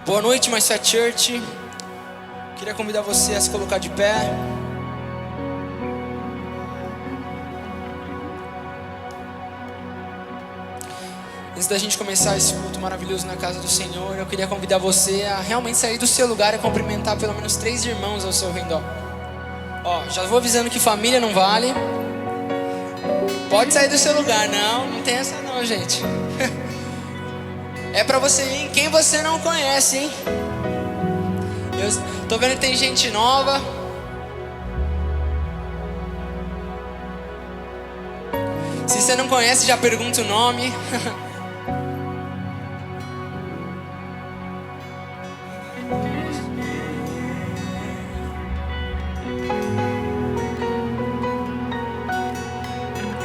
Boa noite, My Fat Church. Queria convidar você a se colocar de pé. Antes da gente começar esse culto maravilhoso na casa do Senhor, eu queria convidar você a realmente sair do seu lugar e cumprimentar pelo menos 3 irmãos ao seu redor. Já vou avisando que família não vale. Pode sair do seu lugar, não tem essa não, gente. É pra você ir em quem você não conhece, hein? Eu tô vendo que tem gente nova. Se você não conhece, já pergunta o nome.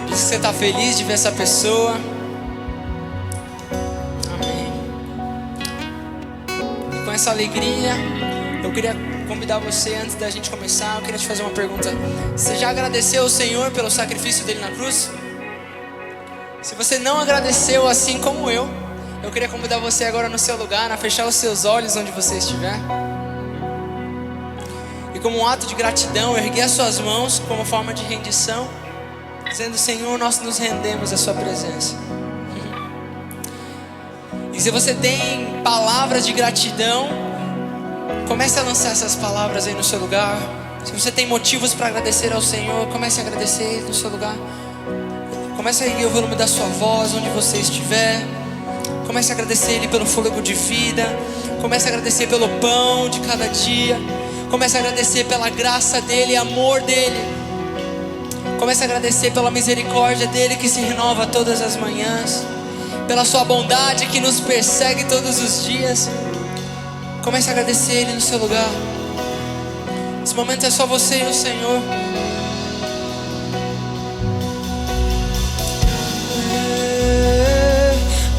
Diz que você tá feliz de ver essa pessoa. Com essa alegria, eu queria convidar você, antes da gente começar, eu queria te fazer uma pergunta. Você já agradeceu ao Senhor pelo sacrifício dele na cruz? Se você não agradeceu assim como eu queria convidar você agora no seu lugar, a fechar os seus olhos onde você estiver. E como um ato de gratidão, erguer as suas mãos como forma de rendição, dizendo: Senhor, nós nos rendemos à sua presença. E se você tem palavras de gratidão, comece a lançar essas palavras aí no seu lugar. Se você tem motivos para agradecer ao Senhor, comece a agradecer no seu lugar. Comece a erguer o volume da sua voz onde você estiver. Comece a agradecer Ele pelo fôlego de vida. Comece a agradecer pelo pão de cada dia. Comece a agradecer pela graça dEle e amor dEle. Comece a agradecer pela misericórdia dEle que se renova todas as manhãs, pela sua bondade que nos persegue todos os dias. Comece a agradecer Ele no seu lugar. Esse momento é só você e o Senhor.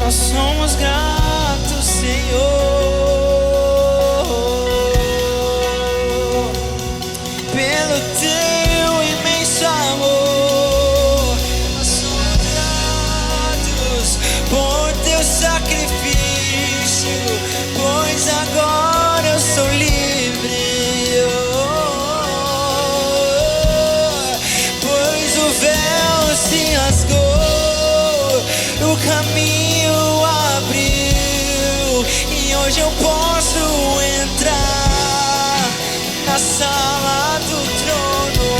Nós somos gratos, Senhor, pelo teu imenso amor. Nós somos gratos por teu sacrifício, pois agora eu sou livre. Pois o véu se rasgou, o caminho abriu, e hoje eu posso entrar na sala do trono.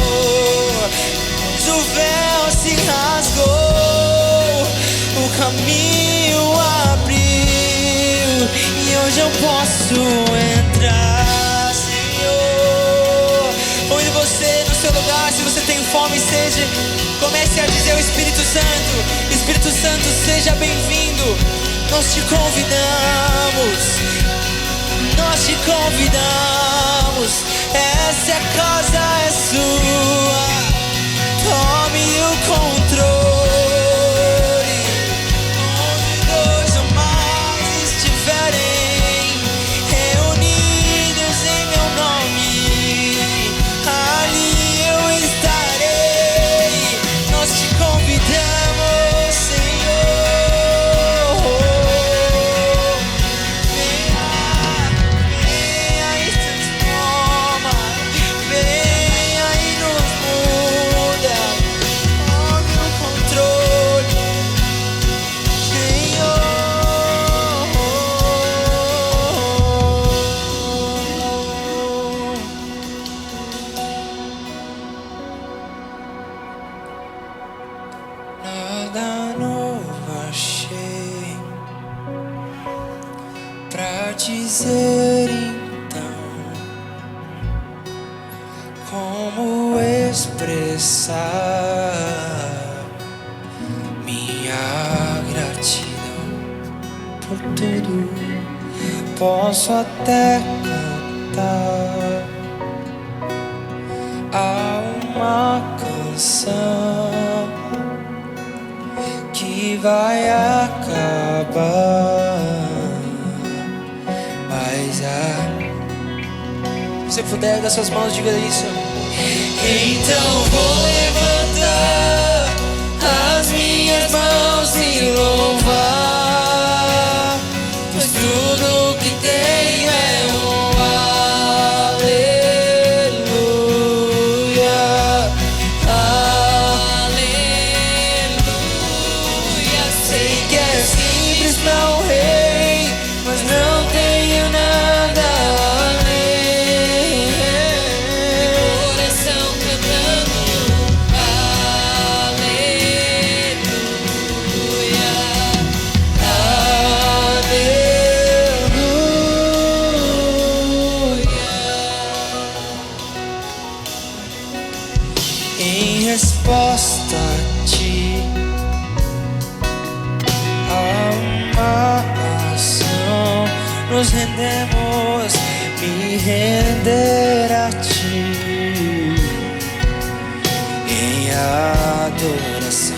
Pois o véu se rasgou, o caminho abriu, e hoje eu posso entrar, Senhor. Onde você, no seu lugar, se você tem fome e sede, comece a dizer ao Espírito Santo: Espírito Santo, seja bem-vindo. Nós te convidamos, nós te convidamos. Essa casa é sua, tome o controle. Onde 2 ou mais estiverem reunidos em meu nome, ali eu estarei. Nós te convidamos, Senhor. Venha e transforma, venha e nos muda. Tome o controle, Senhor. Nada novo achei pra dizer, então como expressar minha gratidão por tudo. Posso até cantar a uma canção que vai acabar, mas se você puder, das suas mãos, diga isso. Então vou levantar as minhas mãos e louvar, pois tudo que tenho nos rendemos, me render a ti em adoração,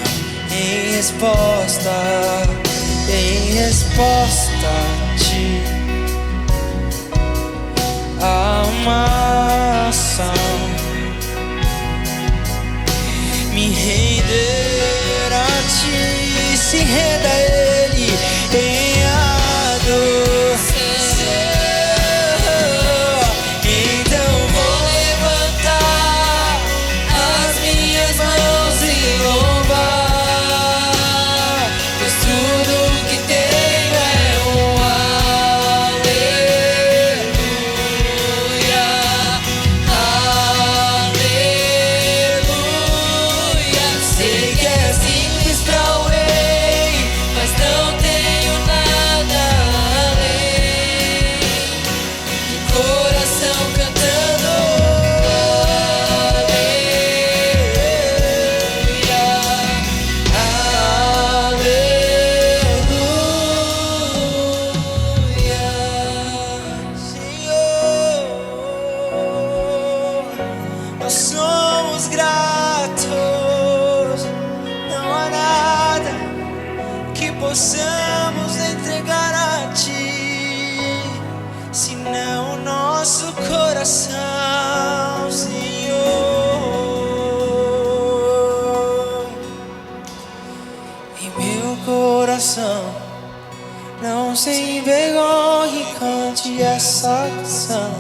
em resposta a ti, a uma ação, me render a ti, se renda a Ele em adoração. Então vou levantar as minhas mãos e louvar, pois tudo que tenho é um aleluia, aleluia. Sei que é simples pra o rei, mas não tenho nada além de coração cantando aleluia. Senhor, nós somos gratos, não há nada que possamos entregar a ti, senão o nosso coração, Senhor. Em meu coração, não se envergonhe, cante essa canção,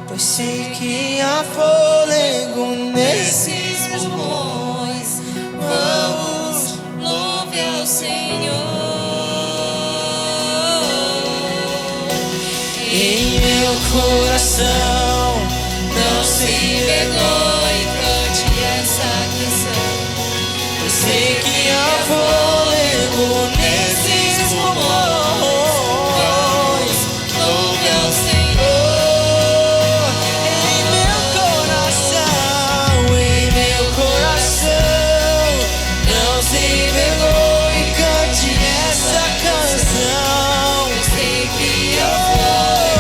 pois sei que há fôlego nesses pulmões. Vamos, louve ao Senhor. Em meu coração, não se envergonhe, cante essa canção, pois sei que há fôlego nesses pulmões. Louve ao Senhor. Em meu coração, não se envergonhe, cante essa canção, eu sei que há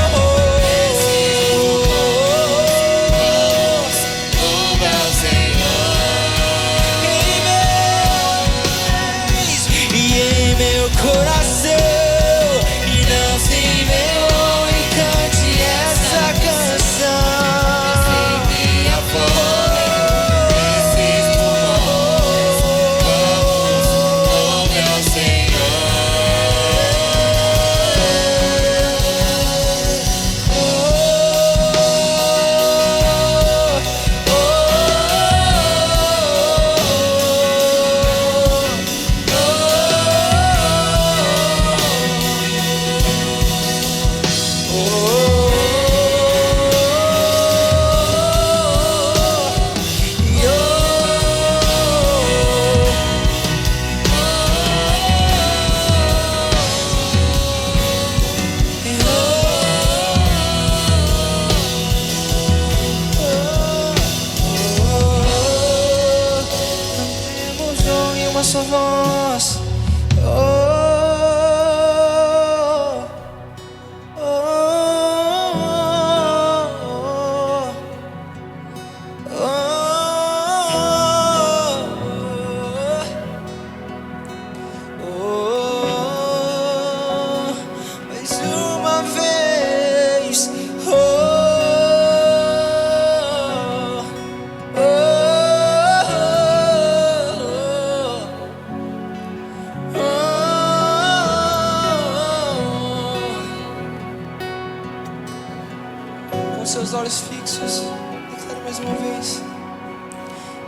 fôlego nesses pulmões. Louve ao Senhor. Em meu coração, e não se envergonhe, cante essa canção, eu sei que há fôlego nesses pulmões. Louve ao Senhor. Cantemos em uma só voz. Mais uma vez. Com seus olhos fixos, declaro mais uma vez.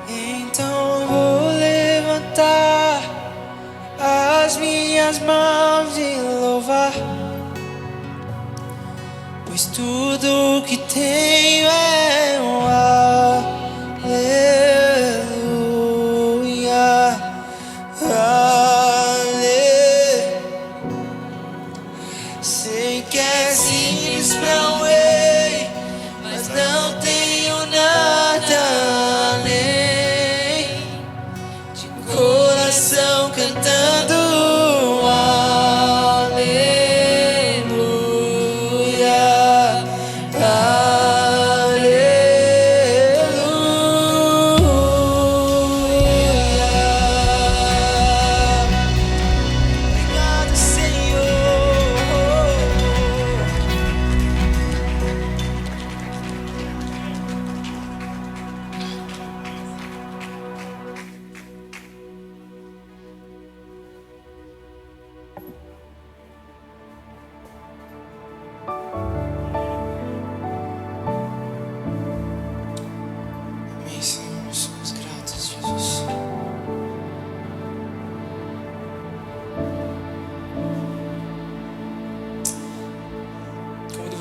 Então eu vou levantar as minhas mãos e louvar, pois tudo que tenho é um aleluia, sei que é simples pra um rei, mas não tenho nada além de coração cantando aleluia.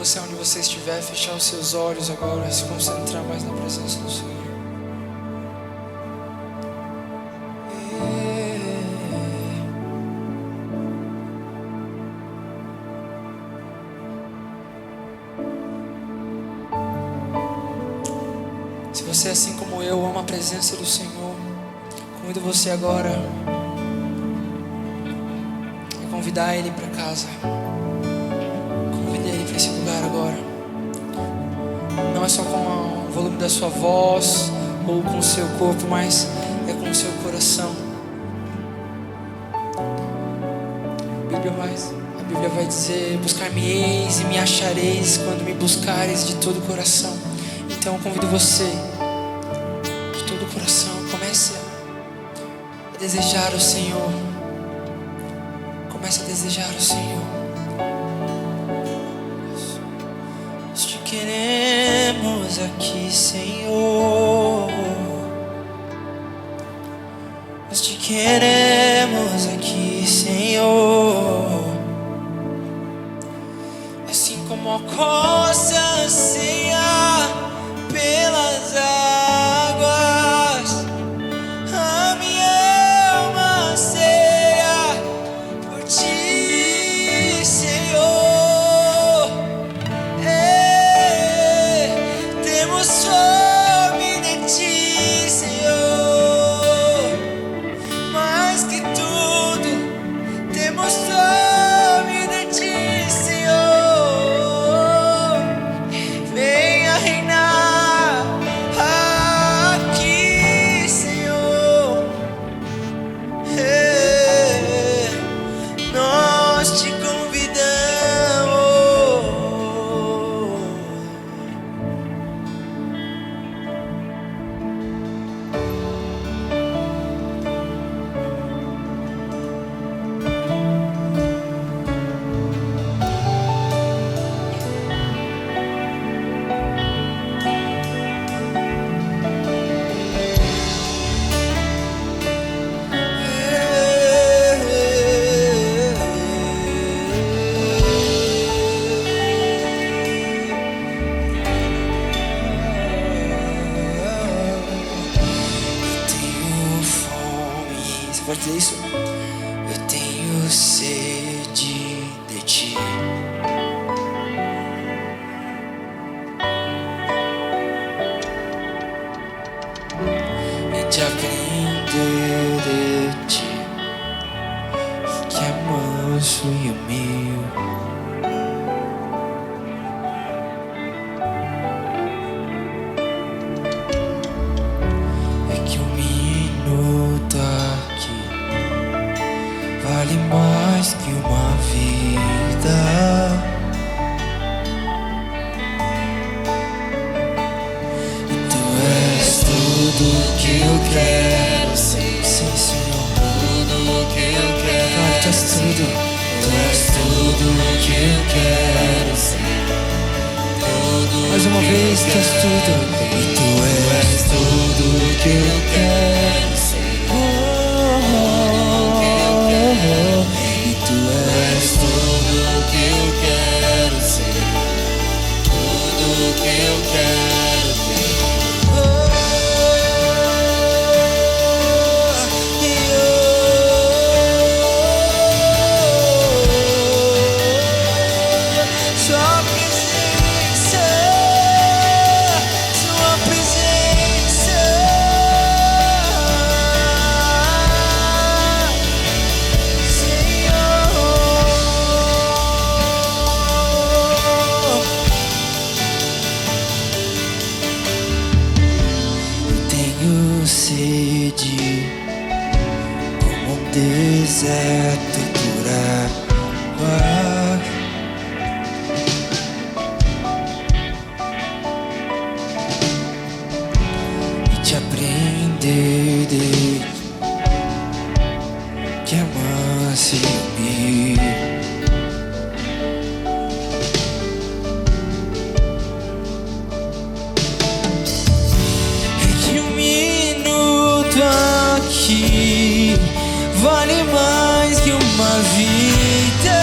você, onde você estiver, fechar os seus olhos agora, se concentrar mais na presença do Senhor. Se você, assim como eu, ama a presença do Senhor, convido você agora a convidar Ele para casa. Convide Ele para esse lugar agora. Não é só com o volume da sua voz ou com o seu corpo, mas é com o seu coração. A Bíblia vai dizer: buscar-me-eis e me achareis quando me buscareis de todo o coração. Então eu convido você, de todo o coração, comece a desejar o Senhor. Comece a desejar o Senhor. Nós te queremos aqui, Senhor. Nós te queremos aqui, Senhor. Assim como a costa anseia pelas águas, a minha alma anseia por ti, Senhor. Temos fome de ti, Senhor. Mais que tudo, temos fome de ti, Senhor. Venha reinar aqui, Senhor. Nós te convidamos. Você pode dizer isso? Eu tenho sede de ti. E de aprender de ti, que é manso e humilde. É que um minuto aqui vale mais que uma vida. E tu és tudo que eu quero ser. Sim, Senhor. Tudo que eu quero. Pai, tu és tudo. Tu és tudo que eu quero ser. Mais uma vez, tu és tudo. E tu és tudo que eu quero ser. E tu és tudo que eu quero ser. Tudo que eu quero ter. Sua presença, sua presença. Sede como um deserto por água. E te aprender de que é manso e humilde. Aqui vale mais que uma vida.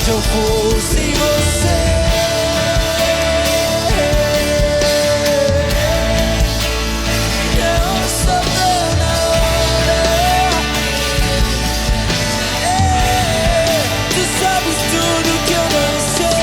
onde eu vou sem você? Não sobrou na hora. Tu sabes tudo que eu não sei.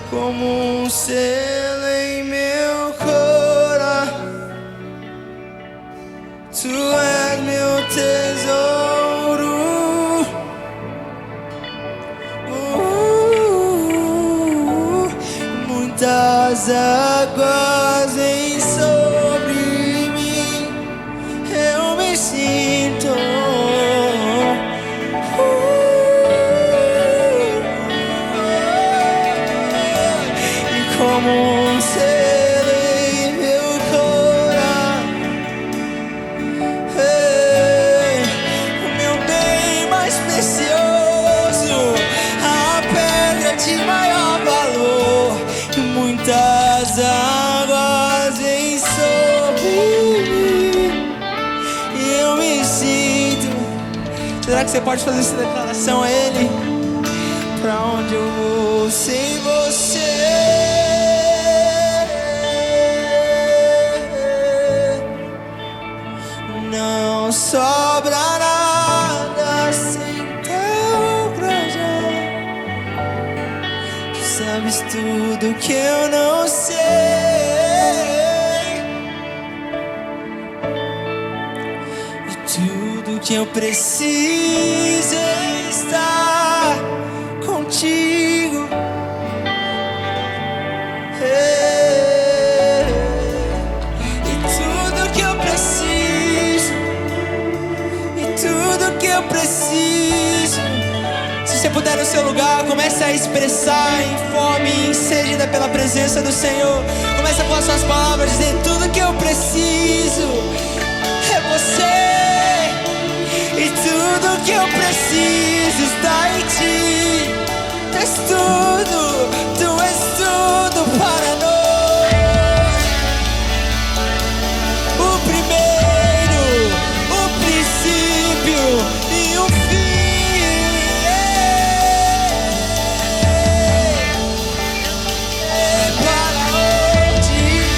Como um selo em meu coração, tu és meu tesouro. Muitas águas vêm sobre mim, eu me sinto como um selo em meu coração, o meu bem mais precioso, a pedra de maior valor. E muitas águas vêm sobre mim e eu me sinto. Será que você pode fazer essa declaração a Ele? Pra onde eu vou sem você? Não sobra nada sem teu projeto. Tu sabes tudo que eu não sei, e tudo que eu preciso é estar contigo. E tudo que eu preciso, tudo que eu preciso. Se você puder no seu lugar, comece a expressar em fome, em sede pela presença do Senhor. Comece a pôr as suas palavras, dizer: tudo que eu preciso é você. E tudo que eu preciso está em ti. Tu és tudo, tu és tudo para nós. O primeiro, o princípio e o fim. É para onde ir.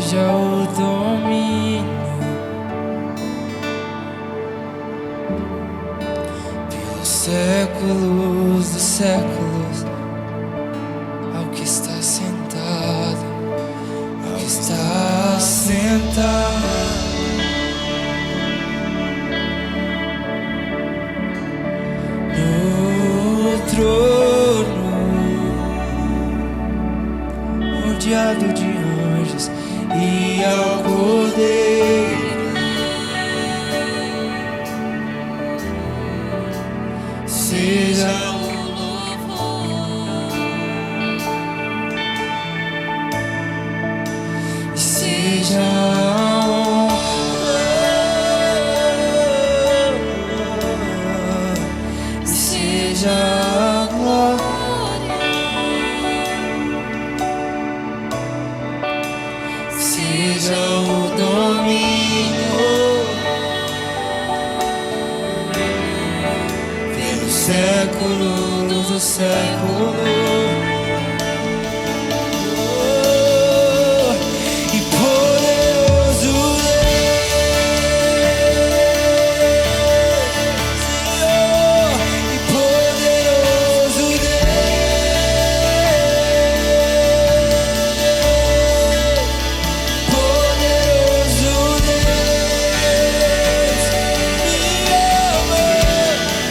seja o domínio pelos séculos dos séculos, ao que está sentado, ao que está sentado no trono, rodeado de anjos, e ao Cordeiro seja o louvor e seja a honra e seja a glória, seja o domínio pelos séculos do século. E poderoso Deus, Senhor, e poderoso Deus,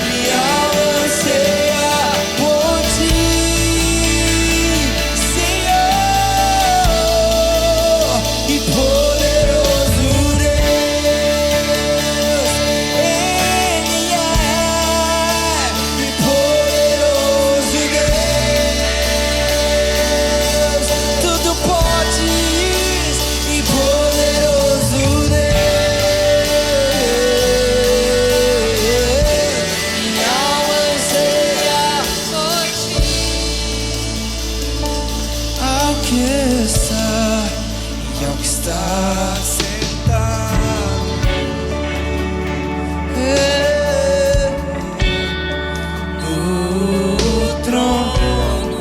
minha alma anseia por ti, Senhor, e poderoso Deus, Ele é, e poderoso Deus, tudo podes, e poderoso Deus, minha alma anseia por ti, ao que está e ao que está sentado no trono,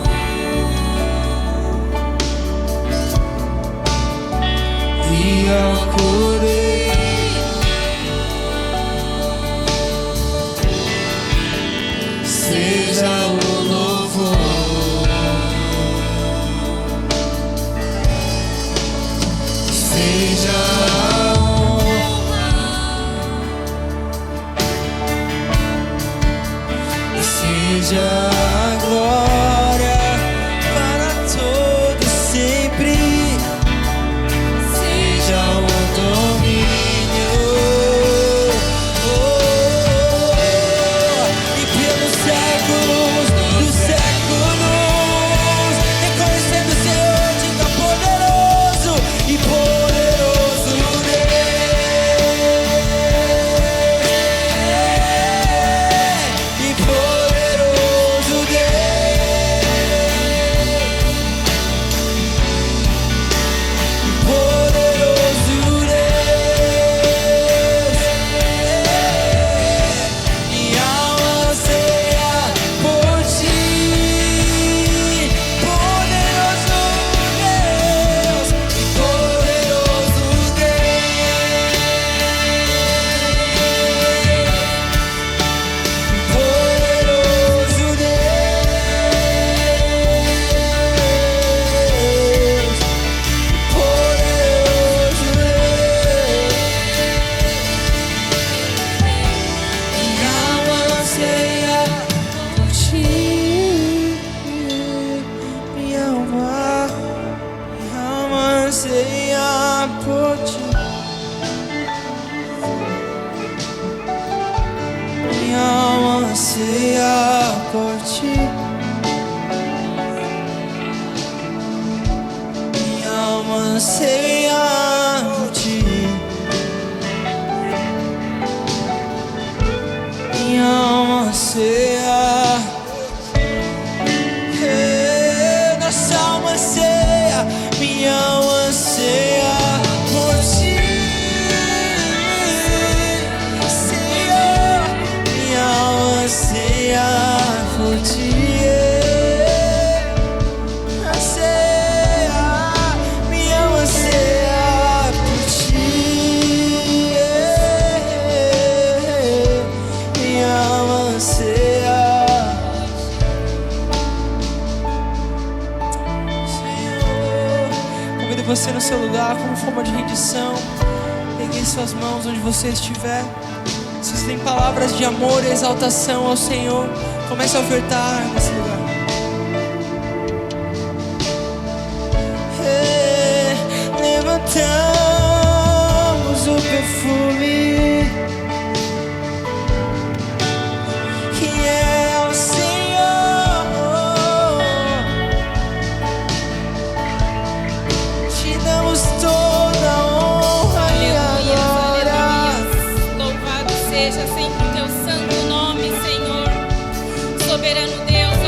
e ao Cordeiro seja o louvor e seja a honra e seja a glória para todos sempre. Seja o domínio, e pelos séculos dos séculos, reconhecendo o Senhor, diga poderoso e poderoso Deus, e poderoso anseia por ti. Minha alma anseia por ti. Minha alma anseia por ti. Minha alma anseia. Nossa alma anseia. Minha alma anseia por ti, Senhor. Minha alma anseia por ti. Anseia, minha alma anseia você no seu lugar, como forma de rendição. Pegue suas mãos onde você estiver. Se você tem palavras de amor e exaltação ao Senhor, comece a ofertar nesse lugar. Levantamos o perfume que é o Senhor. Te damos toda a honra e glória. Louvado seja sempre o teu santo nome, Senhor. Soberano Deus, ó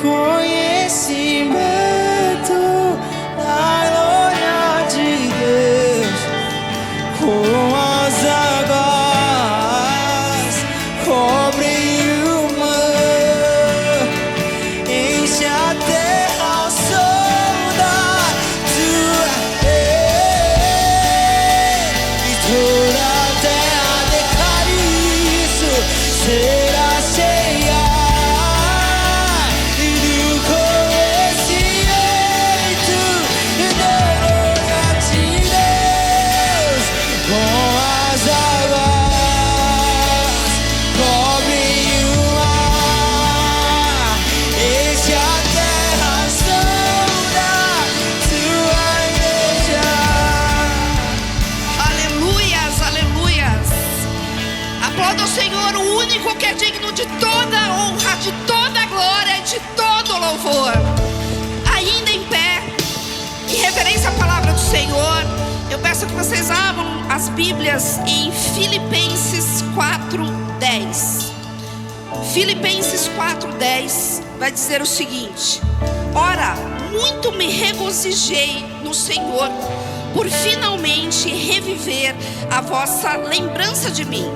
conhecimento da glória de Deus, com as águas cobrem o mar, enche a terra ao som da tua e toda a terra declare isso, será cheia do conhecimento da glória de Deus, com as águas cobrem o mar, enche a terra ao som da tua igreja. Aleluias, aleluias. Aplauda o Senhor, o único que é digno de toda honra, de toda glória e de todo louvor. Ainda em pé, em reverência à palavra do Senhor, eu peço que vocês abram as Bíblias em Filipenses 4:10. Filipenses 4:10 vai dizer o seguinte: ora, muito me regozijei no Senhor por finalmente reviver a vossa lembrança de mim,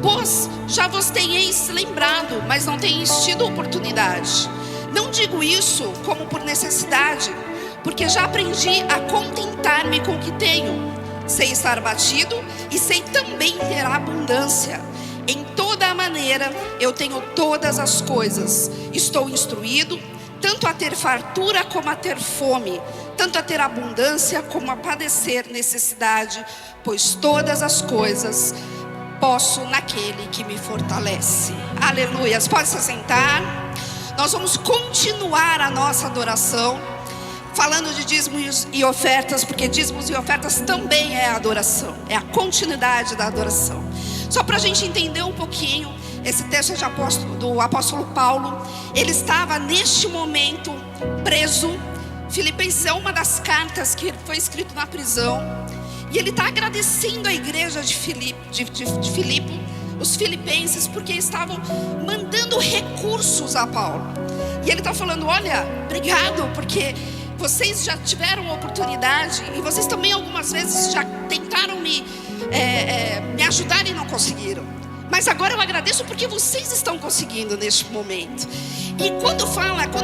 pois já vos tenhais lembrado, mas não tenhais tido oportunidade. Não digo isso como por necessidade, porque já aprendi a contentar-me com o que tenho. Sei estar batido e sei também ter abundância. Em toda a maneira eu tenho todas as coisas. Estou instruído tanto a ter fartura como a ter fome, tanto a ter abundância como a padecer necessidade, pois todas as coisas posso naquele que me fortalece. Aleluias. Pode se sentar. Nós vamos continuar a nossa adoração falando de dízimos e ofertas, porque dízimos e ofertas também é adoração, é a continuidade da adoração. Só para a gente entender um pouquinho, esse texto do apóstolo Paulo, ele estava neste momento preso. Filipenses é uma das cartas que foi escrito na prisão, e ele está agradecendo a igreja de Filipe, os filipenses, porque estavam mandando recursos a Paulo. E ele está falando: olha, obrigado, porque vocês já tiveram oportunidade, e vocês também algumas vezes já tentaram me ajudar e não conseguiram. Mas agora eu agradeço porque vocês estão conseguindo neste momento. E quando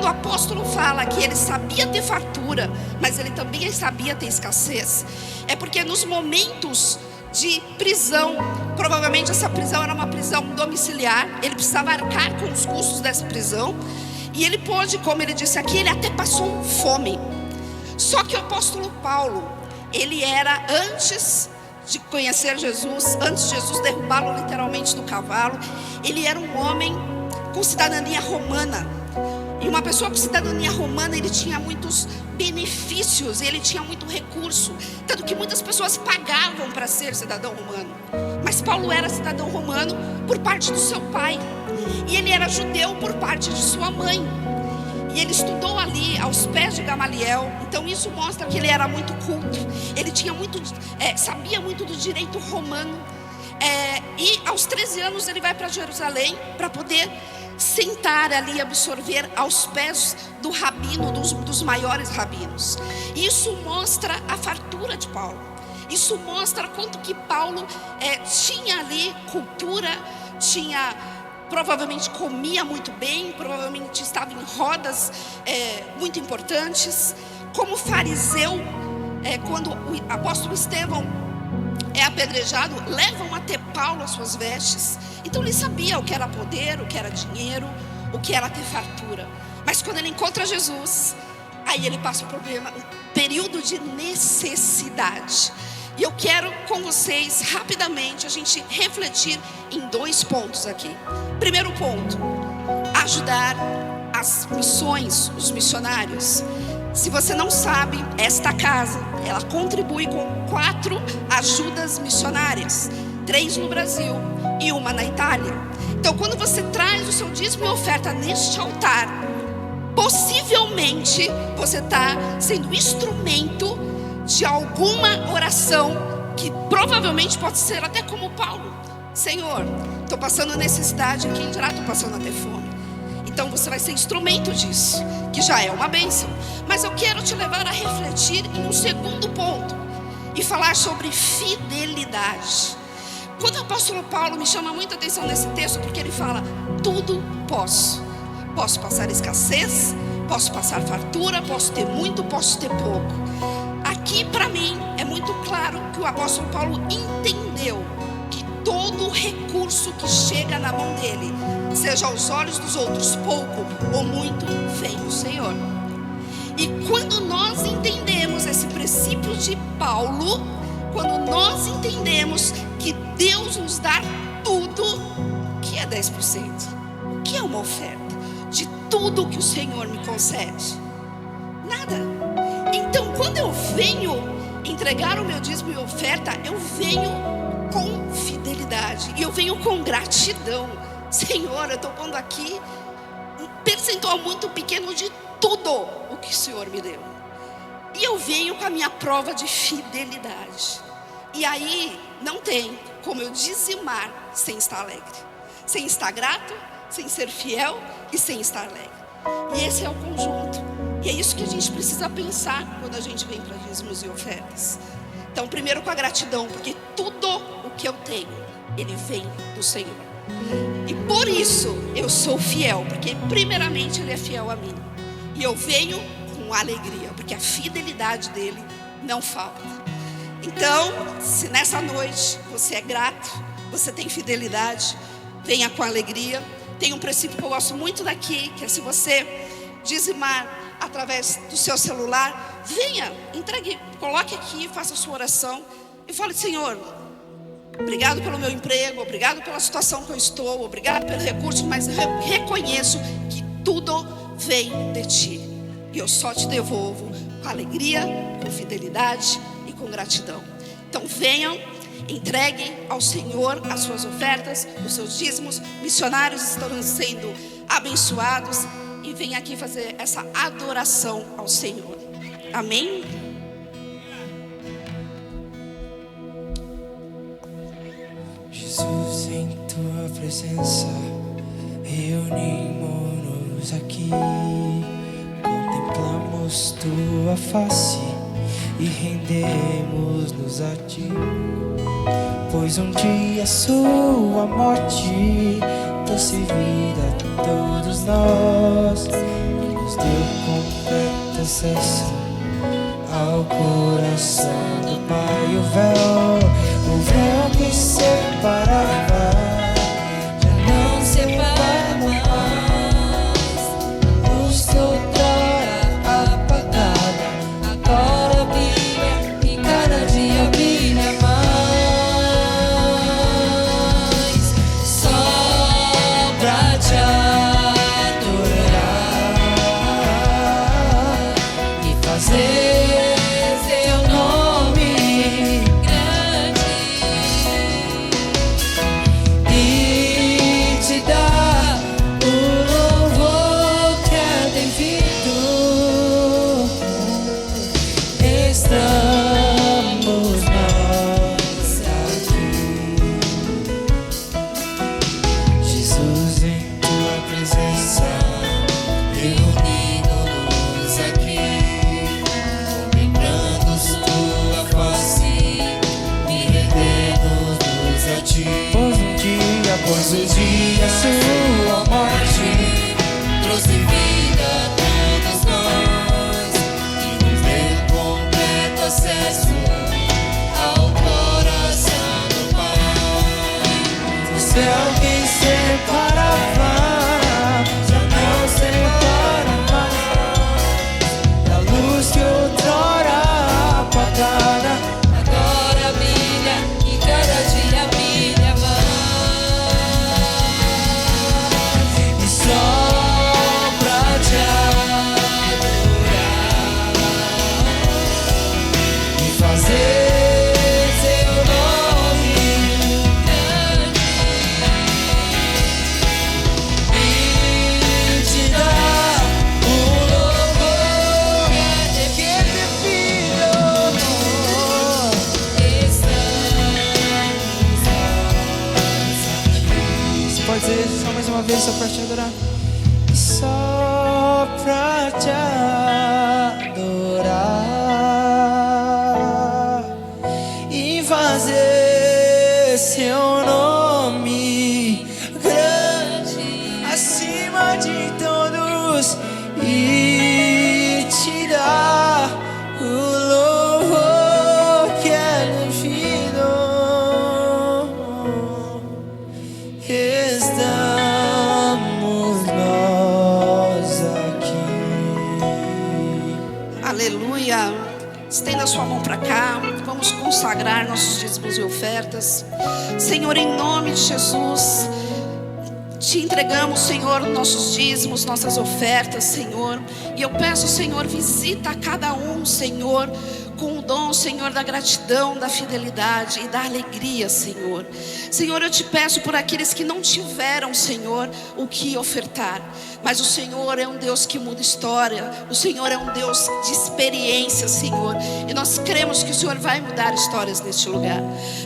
o apóstolo fala que ele sabia ter fartura, mas ele também sabia ter escassez, é porque nos momentos de prisão, provavelmente essa prisão era uma prisão domiciliar, ele precisava arcar com os custos dessa prisão, e ele pôde, como ele disse aqui, ele até passou fome. Só que o apóstolo Paulo, ele era, antes de conhecer Jesus, antes de Jesus derrubá-lo literalmente do cavalo, ele era um homem com cidadania romana. E uma pessoa com cidadania romana, ele tinha muitos benefícios, ele tinha muito recurso, tanto que muitas pessoas pagavam para ser cidadão romano. Mas Paulo era cidadão romano por parte do seu pai, e ele era judeu por parte de sua mãe. E ele estudou ali aos pés de Gamaliel. Então isso mostra que ele era muito culto. Ele tinha sabia muito do direito romano. E aos 13 anos ele vai para Jerusalém para poder sentar ali e absorver aos pés do rabino, dos maiores rabinos. Isso mostra a fartura de Paulo. Isso mostra quanto que Paulo tinha ali cultura, provavelmente comia muito bem, provavelmente estava em rodas muito importantes. Como fariseu, quando o apóstolo Estevão é apedrejado, levam até Paulo as suas vestes. Então ele sabia o que era poder, o que era dinheiro, o que era ter fartura. Mas quando ele encontra Jesus, aí ele passa um período de necessidade. E eu quero com vocês, rapidamente, a gente refletir em 2 pontos aqui. Primeiro ponto: ajudar as missões, os missionários. Se você não sabe, esta casa, ela contribui com 4 ajudas missionárias, 3 no Brasil e 1 na Itália. Então, quando você traz o seu dízimo e oferta neste altar, possivelmente você está sendo instrumento de alguma oração, que provavelmente pode ser até como Paulo: Senhor, estou passando necessidade, quem dirá estou passando até fome. Então você vai ser instrumento disso, que já é uma bênção. Mas eu quero te levar a refletir em um segundo ponto e falar sobre fidelidade. Quando o apóstolo Paulo me chama muita atenção nesse texto, porque ele fala: tudo posso. Posso passar escassez, posso passar fartura, posso ter muito, posso ter pouco. Aqui para mim é muito claro que o apóstolo Paulo entendeu que todo recurso que chega na mão dele, seja aos olhos dos outros pouco ou muito, vem do Senhor. E quando nós entendemos esse princípio de Paulo, quando nós entendemos que Deus nos dá tudo, que é 10%, que é uma oferta de tudo que o Senhor me concede, nada. Então quando eu venho entregar o meu dízimo e oferta, eu venho com fidelidade e eu venho com gratidão. Senhor, eu estou pondo aqui um percentual muito pequeno de tudo o que o Senhor me deu, e eu venho com a minha prova de fidelidade. E aí não tem como eu dizimar sem estar alegre, sem estar grato, sem ser fiel e sem estar alegre. E esse é o conjunto, e é isso que a gente precisa pensar quando a gente vem para dízimos e ofertas. Então, primeiro com a gratidão, porque tudo o que eu tenho, ele vem do Senhor. E por isso eu sou fiel, porque primeiramente Ele é fiel a mim. E eu venho com alegria, porque a fidelidade dele não falta. Então, se nessa noite você é grato, você tem fidelidade, venha com alegria. Tem um princípio que eu gosto muito daqui, que é: se você dizimar através do seu celular, venha, entregue, coloque aqui, faça a sua oração e fale: Senhor, obrigado pelo meu emprego, obrigado pela situação que eu estou, obrigado pelo recurso, mas eu reconheço que tudo vem de Ti. E eu só te devolvo com alegria, com fidelidade e com gratidão. Então venham, entreguem ao Senhor as suas ofertas, os seus dízimos. Missionários estão sendo abençoados. E venham aqui fazer essa adoração ao Senhor. Amém? Jesus, em Tua presença reunimos-nos aqui, contemplamos Tua face e rendemos-nos a Ti, pois um dia Sua morte trouxe vida a todos nós e nos deu completo acesso ao coração do Pai. O véu que separava já não separa mais. Luz que outrora apagada agora brilha e cada dia brilha mais. Só pra te adorar e fazer pois o dia Sua morte trouxe vida a todos nós e nos deu completo acesso ao coração do Pai. O céu que separava já não separa mais. A luz que outrora apagada agora brilha e cada dia brilha mais. Pode dizer só mais uma vez, só para te adorar. só pra te adorar e fazer seu nome grande acima de todos e te dar o louvor que é devido. Estamos nós aqui. Aleluia. Estenda sua mão para cá. Vamos consagrar nossos dízimos e ofertas. Senhor, em nome de Jesus, te entregamos, Senhor, nossos dízimos, nossas ofertas, Senhor. E eu peço, Senhor, visita cada um, Senhor, com o dom, Senhor, da gratidão, da fidelidade e da alegria, Senhor. Senhor, eu te peço por aqueles que não tiveram, Senhor, o que ofertar. Mas o Senhor é um Deus que muda história. O Senhor é um Deus de experiência, Senhor. E nós cremos que o Senhor vai mudar histórias neste lugar.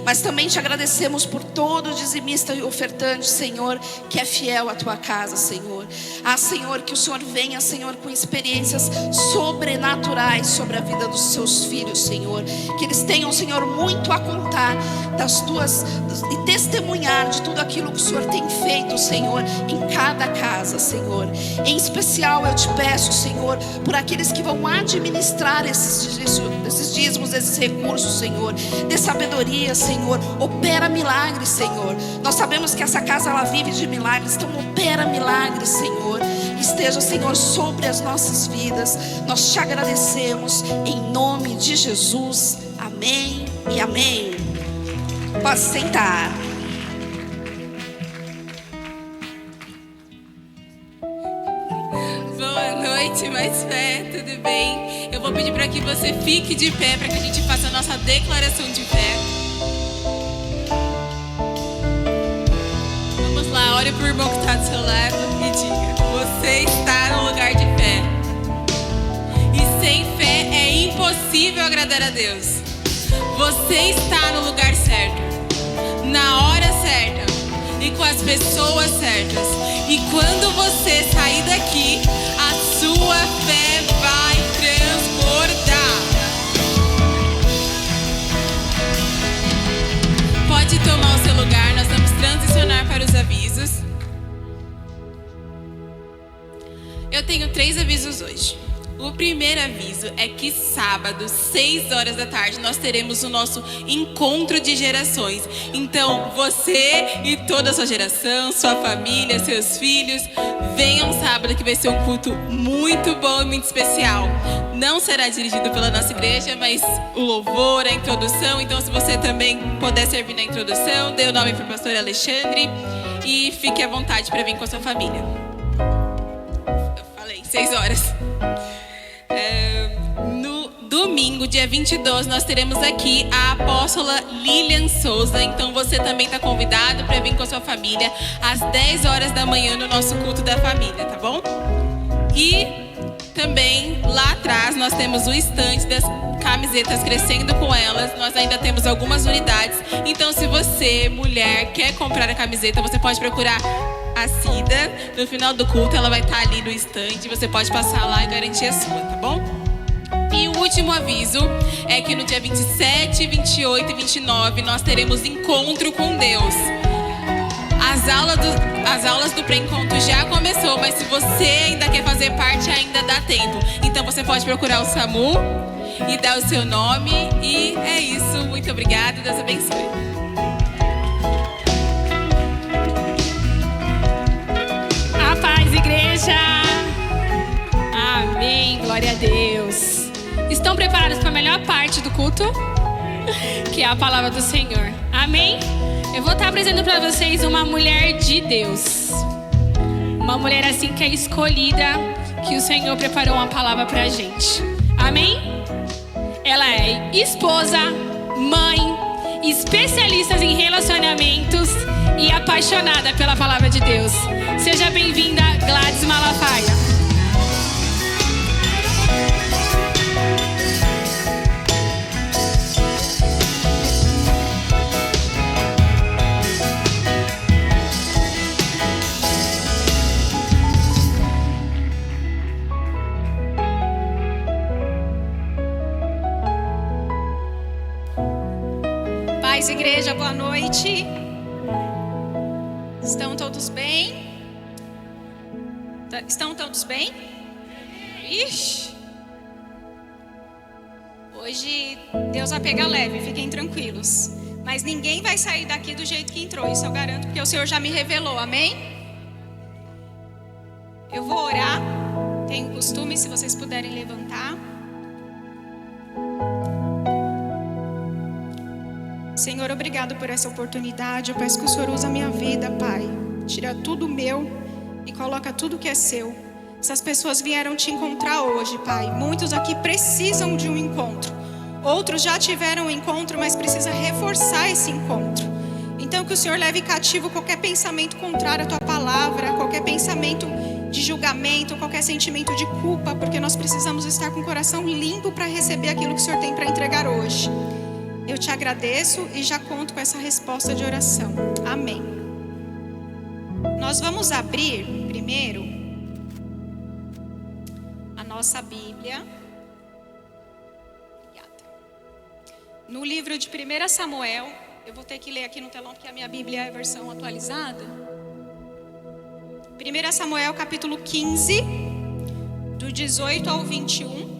Mas também te agradecemos por todo dizimista e ofertante, Senhor, que é fiel à tua casa, Senhor. Ah, Senhor, que o Senhor venha, Senhor, com experiências sobrenaturais sobre a vida dos seus filhos, Senhor. Que eles tenham, Senhor, muito a contar das tuas e testemunhar de tudo aquilo que o Senhor tem feito, Senhor, em cada casa, Senhor. Em especial eu te peço, Senhor, por aqueles que vão administrar esses dízimos, esses recursos, Senhor. Dê sabedoria, Senhor. Opera milagres, Senhor. Nós sabemos que essa casa ela vive de milagres, então opera milagres, Senhor. Esteja, Senhor, sobre as nossas vidas. Nós te agradecemos em nome de Jesus. Amém e amém. Pode sentar. Boa noite, mais fé, tudo bem? Eu vou pedir para que você fique de pé para que a gente faça a nossa declaração de fé. Vamos lá, olhe para o irmão que está do seu lado e diga: você está no lugar de fé. E sem fé é impossível agradar a Deus. Você está no lugar certo, na hora certa e com as pessoas certas. E quando você sair daqui, a sua fé vai transbordar. Pode tomar o seu lugar, nós vamos transicionar para os avisos. Eu tenho 3 avisos hoje. O primeiro aviso é que sábado, 6 horas da tarde, nós teremos o nosso encontro de gerações. Então, você e toda a sua geração, sua família, seus filhos, venham sábado que vai ser um culto muito bom e muito especial. Não será dirigido pela nossa igreja, mas o louvor, a introdução. Então, se você também puder servir na introdução, dê o nome para o pastor Alexandre e fique à vontade para vir com a sua família. Eu falei, 6 horas. No domingo, dia 22, nós teremos aqui a apóstola Lilian Souza. Então você também está convidado para vir com a sua família às 10 horas da manhã no nosso culto da família, tá bom? E também lá atrás nós temos o estande das camisetas Crescendo com Elas. Nós ainda temos algumas unidades. Então se você, mulher, quer comprar a camiseta, você pode procurar a Cida. No final do culto ela vai estar ali no estande. Você pode passar lá e garantir a sua, tá bom? E o último aviso é que no dia 27, 28 e 29 nós teremos encontro com Deus. As aulas do pré-encontro já começou, mas se você ainda quer fazer parte, ainda dá tempo. Então você pode procurar o SAMU e dar o seu nome. E é isso. Muito obrigada. Deus abençoe. A paz, igreja. Amém. Glória a Deus. Estão preparados para a melhor parte do culto? Que é a palavra do Senhor. Amém? Eu vou estar apresentando para vocês uma mulher de Deus. Uma mulher assim que é escolhida, que o Senhor preparou uma palavra para a gente. Amém? Ela é esposa, mãe, especialista em relacionamentos e apaixonada pela palavra de Deus. Seja bem-vinda, Gladys Malafaia. Paz, igreja, boa noite. Estão todos bem? Estão todos bem? Ixi. Hoje Deus vai pegar leve, fiquem tranquilos. Mas ninguém vai sair daqui do jeito que entrou, isso eu garanto, porque o Senhor já me revelou, amém? Eu vou orar, tenho costume, se vocês puderem levantar. Senhor, obrigado por essa oportunidade. Eu peço que o Senhor use a minha vida, Pai. Tira tudo meu e coloca tudo que é seu. Essas pessoas vieram te encontrar hoje, Pai. Muitos aqui precisam de um encontro. Outros já tiveram um encontro, mas precisa reforçar esse encontro. Então que o Senhor leve cativo qualquer pensamento contrário à tua palavra, qualquer pensamento de julgamento, qualquer sentimento de culpa, porque nós precisamos estar com o coração limpo para receber aquilo que o Senhor tem para entregar hoje. Eu te agradeço e já conto com essa resposta de oração. Amém. Nós vamos abrir primeiro a nossa Bíblia no livro de 1 Samuel. Eu vou ter que ler aqui no telão porque a minha Bíblia é a versão atualizada. 1 Samuel capítulo 15, do 18 ao 21.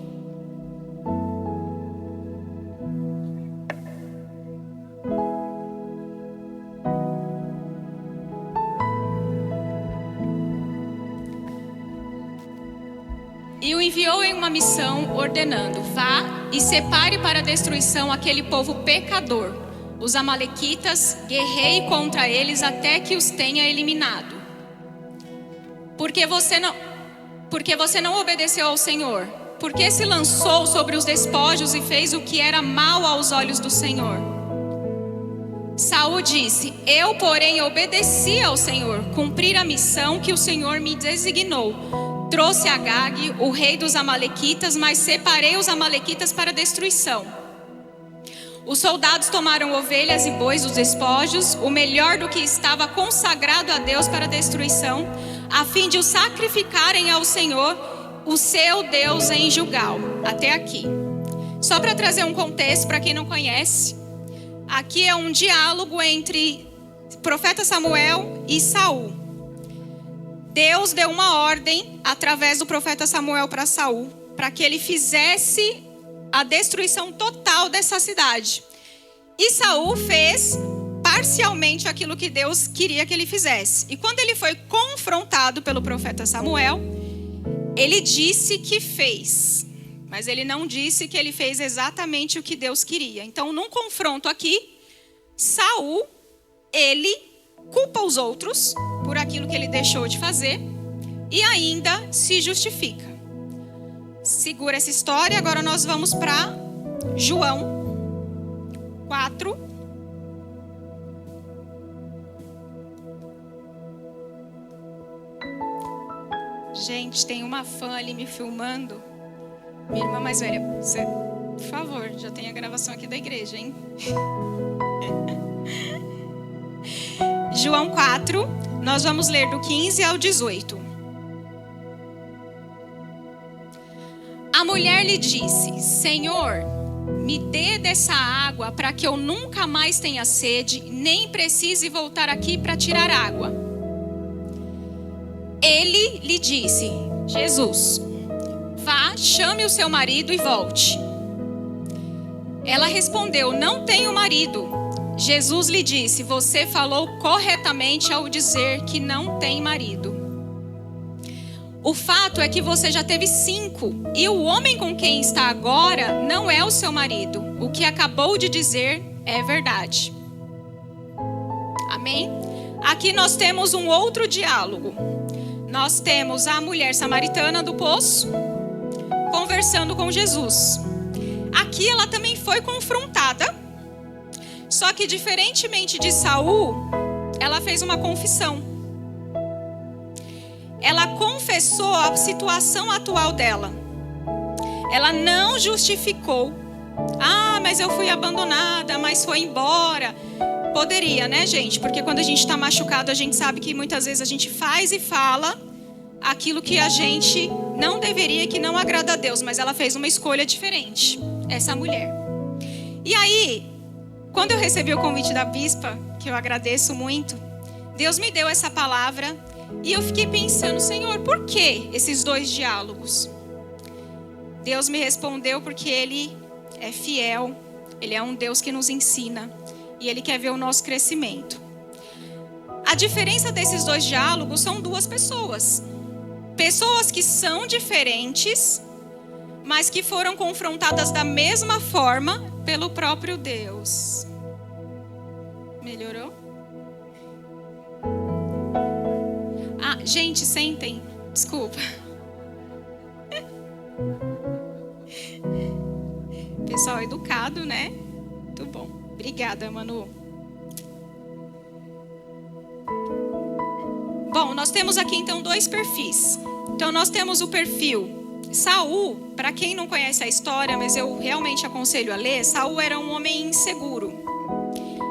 E o enviou em uma missão, ordenando: vá e separe para a destruição aquele povo pecador, os amalequitas, guerreie contra eles até que os tenha eliminado. Porque você não obedeceu ao Senhor, porque se lançou sobre os despojos e fez o que era mal aos olhos do Senhor. Saul disse: eu, porém, obedeci ao Senhor, cumprir a missão que o Senhor me designou. Trouxe Agag, o rei dos amalequitas, mas separei os amalequitas para destruição. Os soldados tomaram ovelhas e bois dos despojos, o melhor do que estava consagrado a Deus para destruição, a fim de o sacrificarem ao Senhor, o seu Deus, em Gilgal. Até aqui. Só para trazer um contexto para quem não conhece, aqui é um diálogo entre o profeta Samuel e Saul. Deus deu uma ordem através do profeta Samuel para Saul, para que ele fizesse a destruição total dessa cidade. E Saul fez parcialmente aquilo que Deus queria que ele fizesse. E quando ele foi confrontado pelo profeta Samuel, ele disse que fez, mas ele não disse que ele fez exatamente o que Deus queria. Então, num confronto aqui, Saul, ele culpa os outros por aquilo que ele deixou de fazer e ainda se justifica. Segura essa história. Agora nós vamos para João 4. Gente, tem uma fã ali me filmando. Minha irmã mais velha, você, por favor, já tem a gravação aqui da igreja, hein? João 4, nós vamos ler do 15 ao 18. A mulher lhe disse: Senhor, me dê dessa água para que eu nunca mais tenha sede, nem precise voltar aqui para tirar água. Ele lhe disse, Jesus: vá, chame o seu marido e volte. Ela respondeu: não tenho marido. Jesus lhe disse: você falou corretamente ao dizer que não tem marido. O fato é que você já teve 5, e o homem com quem está agora não é o seu marido. O que acabou de dizer é verdade. Amém? Aqui nós temos um outro diálogo. Nós temos a mulher samaritana do poço conversando com Jesus. Aqui ela também foi confrontada. Só que diferentemente de Saul, ela fez uma confissão. Ela confessou a situação atual dela. Ela não justificou. Ah, mas eu fui abandonada, mas foi embora. Poderia, né, gente? Porque quando a gente está machucado, a gente sabe que muitas vezes a gente faz e fala aquilo que a gente não deveria e que não agrada a Deus. Mas ela fez uma escolha diferente, essa mulher. E aí, Quando eu recebi o convite da bispa, que eu agradeço muito, Deus me deu essa palavra e eu fiquei pensando, Senhor, por que esses 2 diálogos? Deus me respondeu porque Ele é fiel, Ele é um Deus que nos ensina e Ele quer ver o nosso crescimento. A diferença desses 2 diálogos são 2 pessoas. Pessoas que são diferentes, mas que foram confrontadas da mesma forma pelo próprio Deus. Melhorou? Gente, sentem. Desculpa. Pessoal educado, né? Muito bom. Obrigada, Manu. Bom, nós temos aqui então 2 perfis. Então nós temos o perfil Saul, para quem não conhece a história, mas eu realmente aconselho a ler, Saul era um homem inseguro.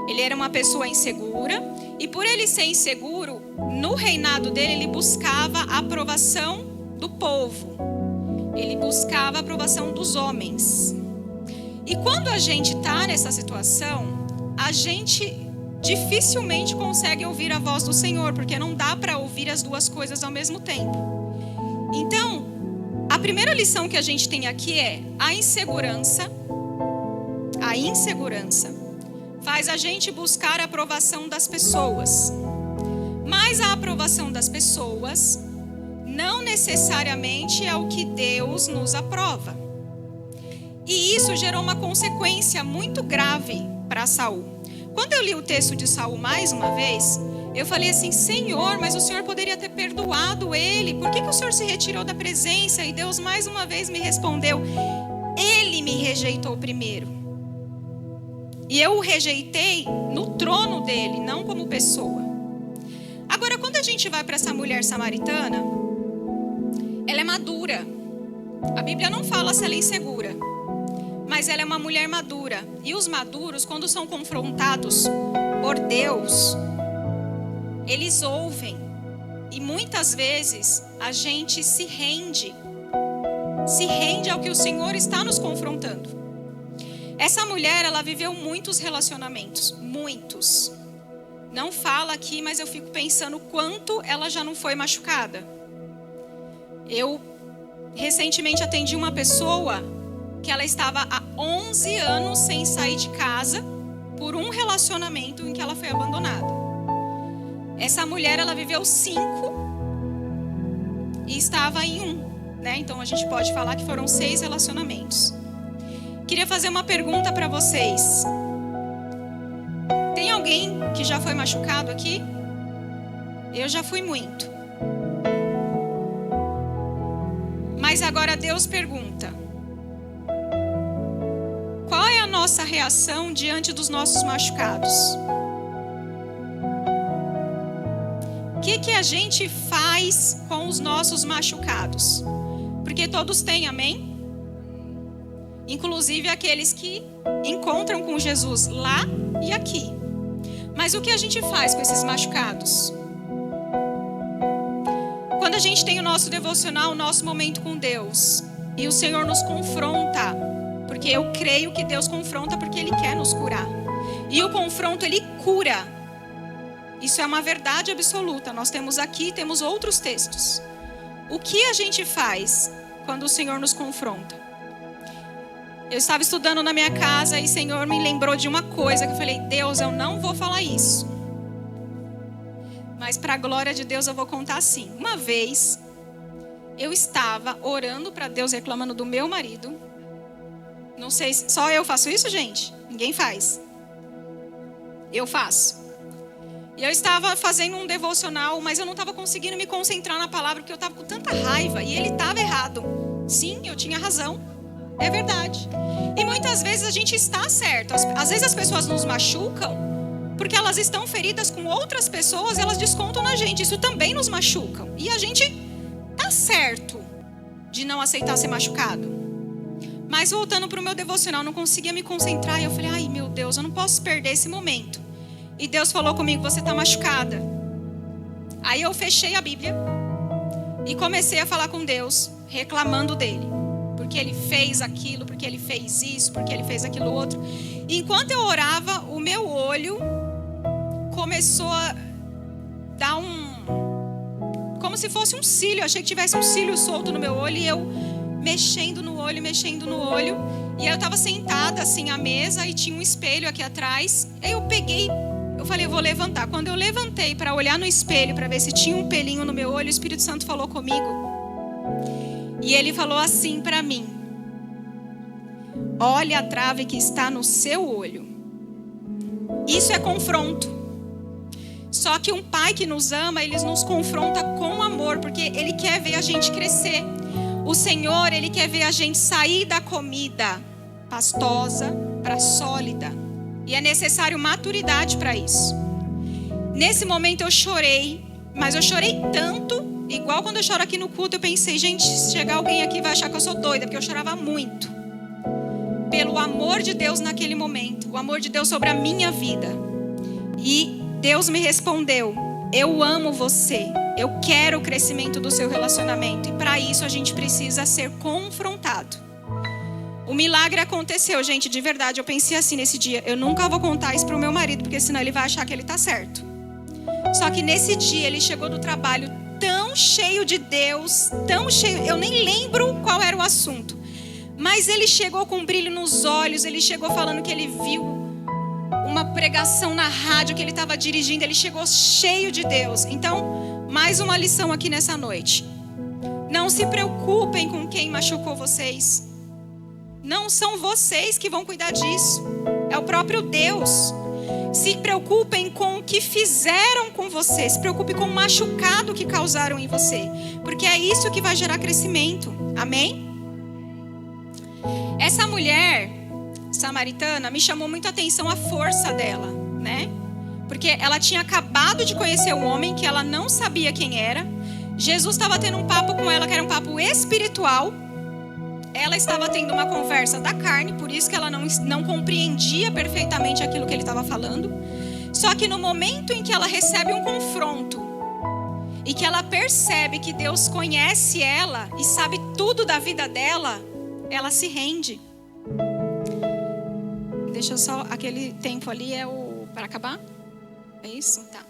Ele era uma pessoa insegura, e por ele ser inseguro, no reinado dele ele buscava a aprovação do povo. Ele buscava a aprovação dos homens. E quando a gente está nessa situação, a gente dificilmente consegue ouvir a voz do Senhor, porque não dá para ouvir as 2 coisas ao mesmo tempo. Então, a primeira lição que a gente tem aqui é a insegurança faz a gente buscar a aprovação das pessoas. Mas a aprovação das pessoas não necessariamente é o que Deus nos aprova. E isso gerou uma consequência muito grave para Saul. Quando eu li o texto de Saul mais uma vez, eu falei assim, Senhor, mas o Senhor poderia ter perdoado ele. Por que o Senhor se retirou da presença? E Deus mais uma vez me respondeu, ele me rejeitou primeiro. E eu o rejeitei no trono dele, não como pessoa. Agora, quando a gente vai para essa mulher samaritana, ela é madura. A Bíblia não fala se ela é insegura, mas ela é uma mulher madura. E os maduros, quando são confrontados por Deus, eles ouvem. E muitas vezes a gente se rende ao que o Senhor está nos confrontando. Essa mulher, ela viveu muitos relacionamentos, muitos. Não fala aqui, mas eu fico pensando quanto ela já não foi machucada. Eu recentemente atendi uma pessoa que ela estava há 11 anos sem sair de casa por um relacionamento em que ela foi abandonada. Essa mulher, ela viveu 5 e estava em 1, né? Então a gente pode falar que foram 6 relacionamentos. Queria fazer uma pergunta para vocês. Tem alguém que já foi machucado aqui? Eu já fui muito. Mas agora Deus pergunta: qual é a nossa reação diante dos nossos machucados? O que a gente faz com os nossos machucados? Porque todos têm, amém? Inclusive aqueles que encontram com Jesus lá e aqui. Mas o que a gente faz com esses machucados? Quando a gente tem o nosso devocional, o nosso momento com Deus, e o Senhor nos confronta, porque eu creio que Deus confronta porque Ele quer nos curar. E o confronto, Ele cura. Isso é uma verdade absoluta. Nós temos aqui, temos outros textos. O que a gente faz quando o Senhor nos confronta? Eu estava estudando na minha casa e o Senhor me lembrou de uma coisa que eu falei, Deus, eu não vou falar isso. Mas para a glória de Deus eu vou contar assim. Uma vez, eu estava orando para Deus reclamando do meu marido. Não sei, só eu faço isso, gente? Ninguém faz. Eu faço. E eu estava fazendo um devocional, mas eu não estava conseguindo me concentrar na palavra, porque eu estava com tanta raiva e ele estava errado. Sim, eu tinha razão. É verdade. E muitas vezes a gente está certo. Às vezes as pessoas nos machucam porque elas estão feridas com outras pessoas e elas descontam na gente. Isso também nos machuca. E a gente está certo de não aceitar ser machucado. Mas voltando para o meu devocional, não conseguia me concentrar. E eu falei, ai meu Deus, eu não posso perder esse momento. E Deus falou comigo, você está machucada. Aí eu fechei a Bíblia e comecei a falar com Deus, reclamando dele. Porque ele fez aquilo, porque ele fez isso, porque ele fez aquilo outro. E enquanto eu orava, o meu olho começou a dar como se fosse um cílio. Eu achei que tivesse um cílio solto no meu olho e eu mexendo no olho. E aí eu estava sentada assim à mesa e tinha um espelho aqui atrás. Aí eu falei, eu vou levantar. Quando eu levantei para olhar no espelho, para ver se tinha um pelinho no meu olho, o Espírito Santo falou comigo. E ele falou assim para mim: olha a trave que está no seu olho. Isso é confronto. Só que um pai que nos ama, ele nos confronta com amor, porque ele quer ver a gente crescer. O Senhor, ele quer ver a gente sair da comida pastosa para sólida. E é necessário maturidade para isso. Nesse momento eu chorei, mas eu chorei tanto, igual quando eu choro aqui no culto, eu pensei, gente, se chegar alguém aqui vai achar que eu sou doida, porque eu chorava muito. Pelo amor de Deus naquele momento, o amor de Deus sobre a minha vida. E Deus me respondeu: eu amo você, eu quero o crescimento do seu relacionamento. E para isso a gente precisa ser confrontado. O milagre aconteceu, gente, de verdade. Eu pensei assim nesse dia: eu nunca vou contar isso para o meu marido, porque senão ele vai achar que ele está certo. Só que nesse dia ele chegou do trabalho tão cheio de Deus, tão cheio, eu nem lembro qual era o assunto. Mas ele chegou com um brilho nos olhos, ele chegou falando que ele viu uma pregação na rádio que ele estava dirigindo, ele chegou cheio de Deus. Então, mais uma lição aqui nessa noite. Não se preocupem com quem machucou vocês. Não são vocês que vão cuidar disso. É o próprio Deus. Se preocupem com o que fizeram com você. Se preocupe com o machucado que causaram em você. Porque é isso que vai gerar crescimento. Amém? Essa mulher samaritana me chamou muito a atenção a força dela, né? Porque ela tinha acabado de conhecer um homem que ela não sabia quem era. Jesus estava tendo um papo com ela que era um papo espiritual. Ela estava tendo uma conversa da carne, por isso que ela não compreendia perfeitamente aquilo que ele estava falando. Só que no momento em que ela recebe um confronto e que ela percebe que Deus conhece ela e sabe tudo da vida dela, ela se rende. Deixa eu só, aquele tempo ali é o para acabar? É isso? Tá.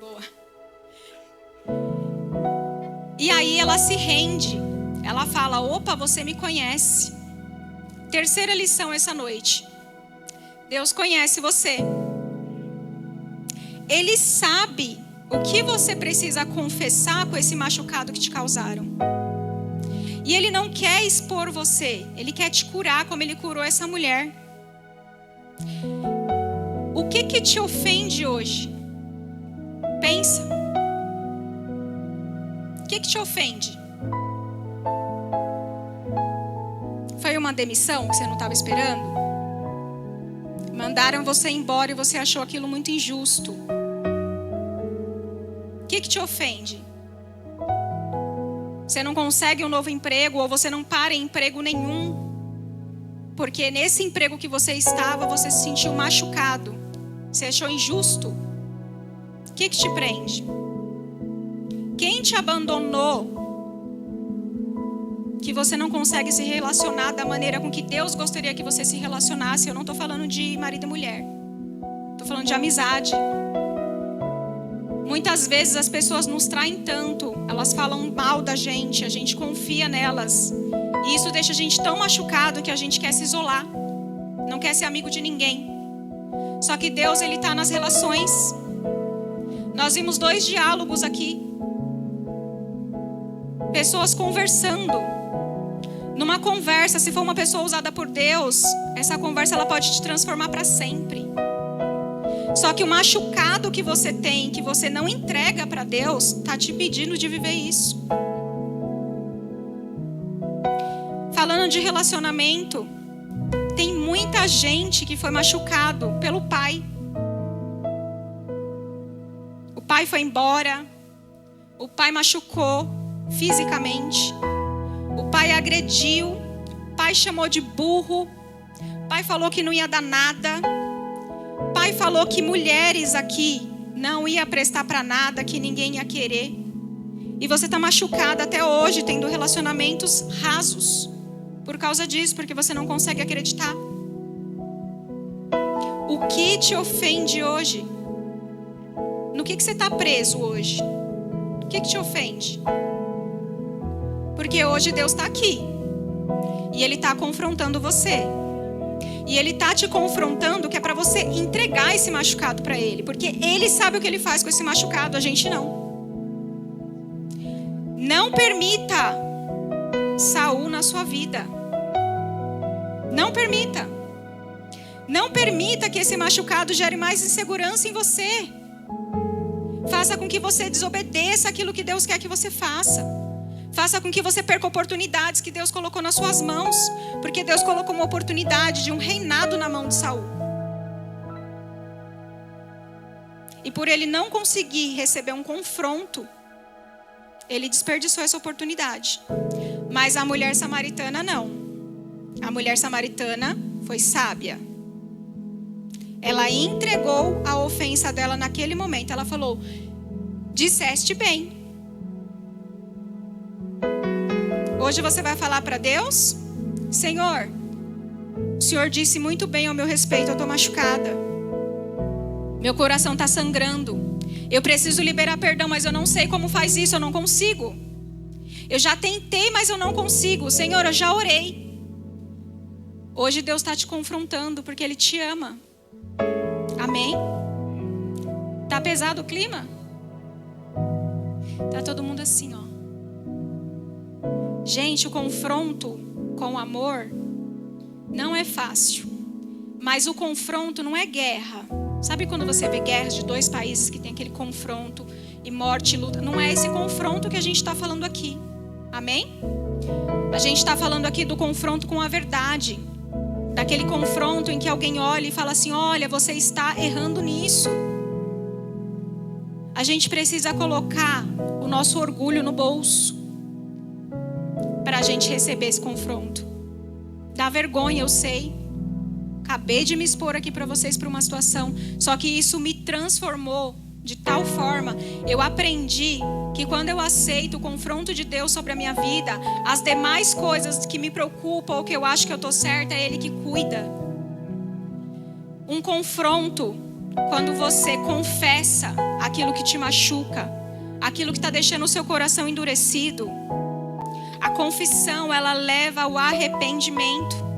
Boa. E aí ela se rende. Ela fala: opa, você me conhece. Terceira lição essa noite. Deus conhece você. Ele sabe o que você precisa confessar com esse machucado que te causaram. E Ele não quer expor você. Ele quer te curar como Ele curou essa mulher. O que te ofende hoje? Pensa. O que te ofende? Foi uma demissão que você não estava esperando? Mandaram você embora e você achou aquilo muito injusto. O que te ofende? Você não consegue um novo emprego ou você não para em emprego nenhum? Porque nesse emprego que você estava, você se sentiu machucado. Você achou injusto. O que te prende? Quem te abandonou? Que você não consegue se relacionar da maneira com que Deus gostaria que você se relacionasse. Eu não estou falando de marido e mulher. Estou falando de amizade. Muitas vezes as pessoas nos traem tanto. Elas falam mal da gente. A gente confia nelas. E isso deixa a gente tão machucado que a gente quer se isolar. Não quer ser amigo de ninguém. Só que Deus, Ele está nas relações. Nós vimos 2 diálogos aqui. Pessoas conversando. Numa conversa, se for uma pessoa usada por Deus, essa conversa ela pode te transformar para sempre. Só que o machucado que você tem, que você não entrega para Deus, está te impedindo de viver isso. Falando de relacionamento, tem muita gente que foi machucado pelo pai. O pai foi embora, o pai machucou fisicamente. O pai agrediu, o pai chamou de burro, o pai falou que não ia dar nada, o pai falou que mulheres aqui não ia prestar para nada, que ninguém ia querer. E você está machucada até hoje, tendo relacionamentos rasos por causa disso, porque você não consegue acreditar. O O que te ofende hoje? No que você está preso hoje? O que te ofende? Porque hoje Deus está aqui. E Ele está confrontando você. E Ele está te confrontando que é para você entregar esse machucado para Ele. Porque Ele sabe o que Ele faz com esse machucado, a gente não. Não permita Saul na sua vida. Não permita. Não permita que esse machucado gere mais insegurança em você. Faça com que você desobedeça aquilo que Deus quer que você faça. Faça com que você perca oportunidades que Deus colocou nas suas mãos. Porque Deus colocou uma oportunidade de um reinado na mão de Saul. E por ele não conseguir receber um confronto, ele desperdiçou essa oportunidade. Mas a mulher samaritana não. A mulher samaritana foi sábia. Ela entregou a ofensa dela naquele momento. Ela falou: disseste bem. Hoje você vai falar para Deus: Senhor, o Senhor disse muito bem ao meu respeito, eu estou machucada. Meu coração está sangrando. Eu preciso liberar perdão, mas eu não sei como faz isso, eu não consigo. Eu já tentei, mas eu não consigo. Senhor, eu já orei. Hoje Deus está te confrontando porque Ele te ama. Amém? Tá pesado o clima? Tá todo mundo assim, ó. Gente, o confronto com o amor não é fácil. Mas o confronto não é guerra. Sabe quando você vê guerras de dois países que tem aquele confronto e morte e luta? Não é esse confronto que a gente está falando aqui. Amém? A gente está falando aqui do confronto com a verdade. Daquele confronto em que alguém olha e fala assim: olha, você está errando nisso. A gente precisa colocar o nosso orgulho no bolso para a gente receber esse confronto. Dá vergonha, eu sei. Acabei de me expor aqui para vocês para uma situação. Só que isso me transformou de tal forma. Eu aprendi que quando eu aceito o confronto de Deus sobre a minha vida, as demais coisas que me preocupam ou que eu acho que eu estou certa, é Ele que cuida. Um confronto, quando você confessa aquilo que te machuca, aquilo que está deixando o seu coração endurecido, a confissão, ela leva ao arrependimento.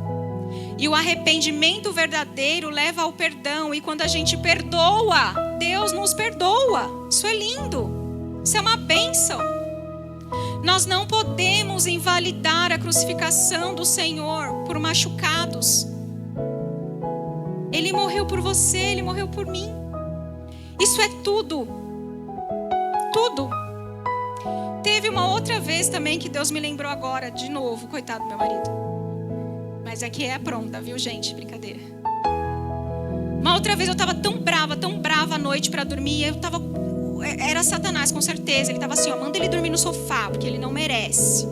E o arrependimento verdadeiro leva ao perdão. E quando a gente perdoa, Deus nos perdoa. Isso é lindo. Isso é uma bênção. Nós não podemos invalidar a crucificação do Senhor por machucados. Ele morreu por você, Ele morreu por mim. Isso é tudo. Tudo. Teve uma outra vez também que Deus me lembrou agora, de novo, coitado do meu marido. Mas aqui é pronta, viu, gente? Brincadeira. Uma outra vez eu estava tão brava à noite para dormir. Era Satanás, com certeza. Ele estava assim, ó, manda ele dormir no sofá, porque ele não merece.